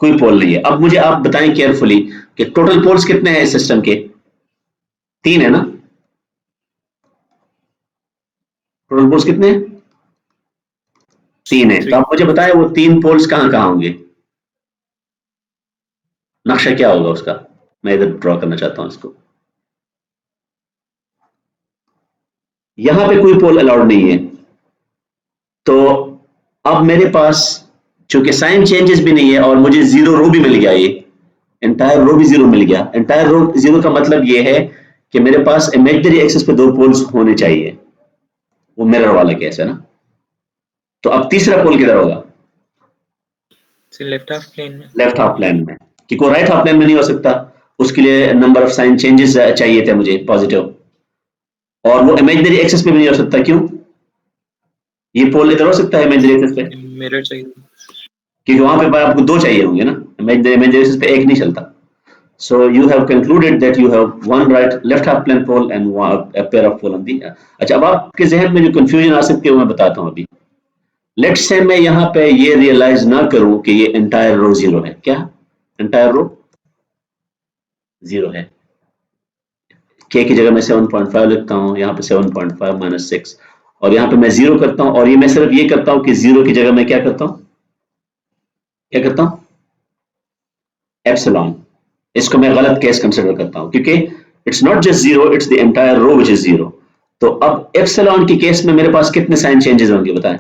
कोई पोल नहीं है। अब मुझे आप बताएं केयरफुली कि टोटल पोल्स कितने हैं इस सिस्टम के, 3 है ना, टोटल पोल्स कितने हैं, 3 है। तो 3. आप मुझे बताएं वो 3 पोल्स कहां कहां होंगे, नक्शा क्या होगा उसका, मैं इधर ड्रॉ करना चाहता हूं इसको। यहां पे कोई पोल अलाउड नहीं है, तो अब मेरे पास चूंकि साइन चेंजेस भी नहीं है और मुझे 0 रो भी मिल गया, ये एंटायर रो भी 0 मिल गया। एंटायर रो 0 का मतलब ये है कि मेरे पास इमेजिनरी एक्सिस पे 2 पोल्स होने चाहिए, वो मिरर वाला केस है ना। तो अब तीसरा पोल किधर होगा, So left half plane में. लेफ्ट हाफ प्लेन में, क्योंकि राइट हाफ प्लेन में नहीं हो सकता, उसके लिए नंबर ऑफ साइन चेंजेस चाहिए थे मुझे पॉजिटिव, और वो इमेजिनरी एक्सिस पे भी नहीं हो सकता, क्यों, ये पोल इधर हो सकता है इमेजिनरी एक्सिस पे, Mirror चाहिए. क्योंकि वहां पे आपको 2 चाहिए होंगे ना, इमेजिनरी एक्सिस पे एक नहीं चलता। So you have concluded that you have one right left half plane pole and a pair of pole on the। अच्छा अब आपके जहन में जो confusion आ सकती है वो मैं बताता हूँ अभी। Let's say मैं यहाँ पे ये realize ना करूँ कि ये entire row 0 है, क्या entire row 0 है, k की जगह मैं 7.5 लिखता हूँ, यहाँ पे 7.5 minus 6, और यहाँ पे मैं 0 करता हूँ, और ये मैं सिर्फ ये करता हूँ कि 0 की जगह मैं क्या करता हूँ, क्या करता हूँ एप्सिलॉन। इसको मैं गलत केस कंसिडर करता हूं क्योंकि it's not just 0, it's the entire row which is 0। तो अब एप्सिलॉन की केस में मेरे पास कितने साइन चेंजेस होंगे बताएं,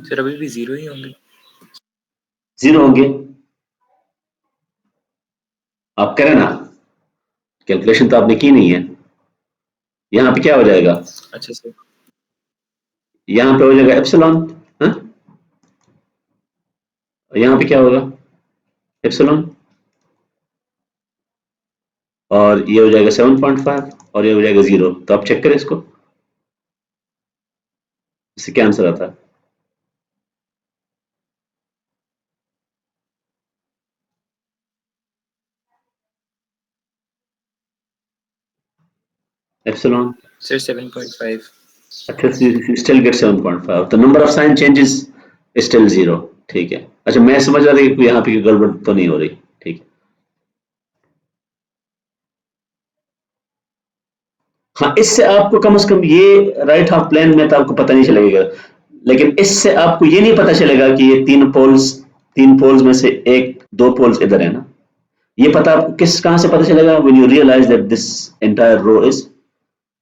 Sir अभी भी 0 ही होंगे. 0 होंगे। आप करें ना, कैलकुलेशन तो आपने की नहीं है। यहाँ पे क्या हो जाएगा, अच्छा sir. यहाँ पे हो जाएगा एप्सिलॉन, हाँ? यहाँ पे क्या होगा एप्सिलॉन, और ये हो जाएगा 7.5 और ये हो जाएगा 0। तो आप चेक करें इसको, इससे क्या आंसर आता है, एप्सिलॉन। Sir 7.5. अच्छा स्टिल गेट 7.5, तो number of sign changes still 0, ठीक है। अच्छा मैं समझ रहा था कि यहाँ पे गड़बड़ तो नहीं हो रही, ठीक है। हाँ इससे आपको कम से कम ये राइट हाफ प्लेन में तो आपको पता नहीं चलेगा, लेकिन इससे आपको ये नहीं पता चलेगा कि ये तीन पोल्स में से दो पोल्स इधर है ना, ये पता आपको कहां से पता चलेगा? When you realize that this entire row is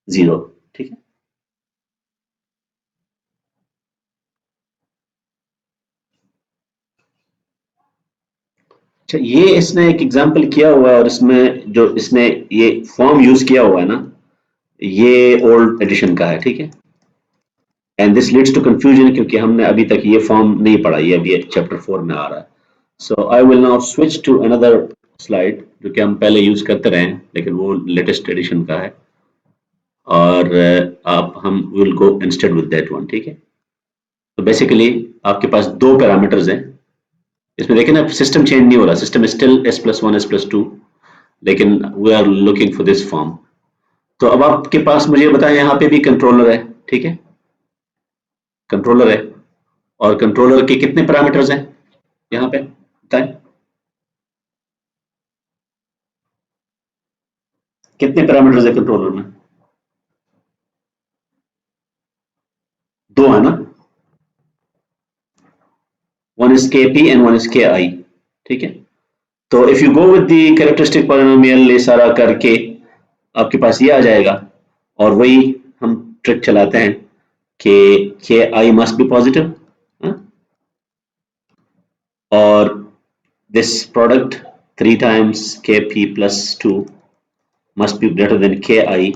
0। ठीक है, अच्छा, ये इसने एक एग्जांपल किया हुआ है और इसमें जो इसने ये फॉर्म यूज किया हुआ है ना, ये ओल्ड एडिशन का है। ठीक है, and this leads to confusion क्योंकि हमने अभी तक ये फॉर्म नहीं पढ़ा, ये अभी चैप्टर 4 में आ रहा है। So I will now switch to another slide जो कि हम पहले यूज करते रहे हैं, लेकिन वो लेटेस्ट एडिशन का है और आप हम will go instead with that one. ठीक है, तो बेसिकली आपके पास दो पैरामीटर्स हैं इसमें, देखें ना सिस्टम चेंज नहीं हो रहा, सिस्टम स्टिल s+1 s+2, लेकिन we are looking for this form. तो अब आपके पास मुझे बताएं, यहाँ पे भी कंट्रोलर है। ठीक है, कंट्रोलर है और कंट्रोलर के कितने पैरामीटर्स हैं यहाँ पे बताएं, कितने पैरामीटर्स है कंट्रोलर में? दो है ना, one is kp and one is ki। ठीक है, तो if you go with the characteristic polynomial ये सारा करके आपके पास ये आ जाएगा और वही हम ट्रिक चलाते हैं कि ki मस्ट बी पॉजिटिव और this product 3 times kp plus 2 must be greater than ki,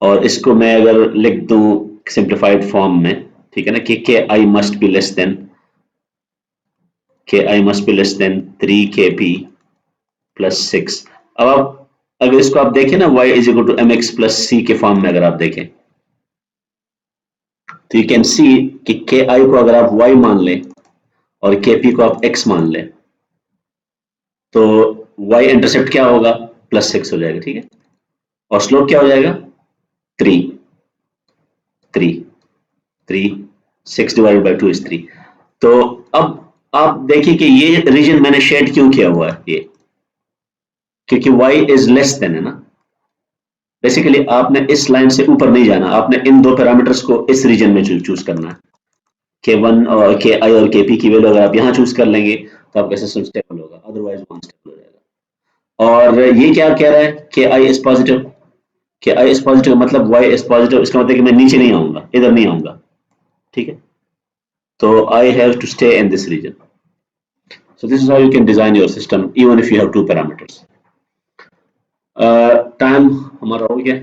और इसको मैं अगर लिख दूं सिंप्लीफाइड फॉर्म में, ठीक है ना, कि ki must be less than 3 kp plus 6। अब आप अगर इसको आप देखें ना y is equal to mx plus c के फॉर्म में अगर आप देखें तो यू कैन सी कि ki को अगर आप y मान लें और kp को आप x मान लें तो y इंटरसेप्ट क्या होगा? +6 हो जाएगा। ठीक है, और स्लोप क्या हो जाएगा? 3 6 डिवाइडेड बाय 2 इज 3। तो अब आप देखिए कि ये रीजन मैंने शेड क्यों किया हुआ है, ये क्योंकि y इज लेस देन है ना। बेसिकली आपने इस लाइन से ऊपर नहीं जाना, आपने इन दो पैरामीटर्स को इस रीजन में चूज करना है। k1 और ki और kp की वैल्यू अगर आप यहाँ चूज कर लेंगे तो आपका सिस्टम स्टेबल होगा, अदरवाइज अनस्टेबल हो जाएगा। और ये क्या कह रहा है? ki is positive, ki is positive मतलब y इज पॉजिटिव, इसका मतलब कि मैं नीचे नहीं आऊंगा, इधर नहीं आऊंगा। ठीक है, so I have to stay in this region. So this is how you can design your system even if you have two parameters. Time हमारा हो गया।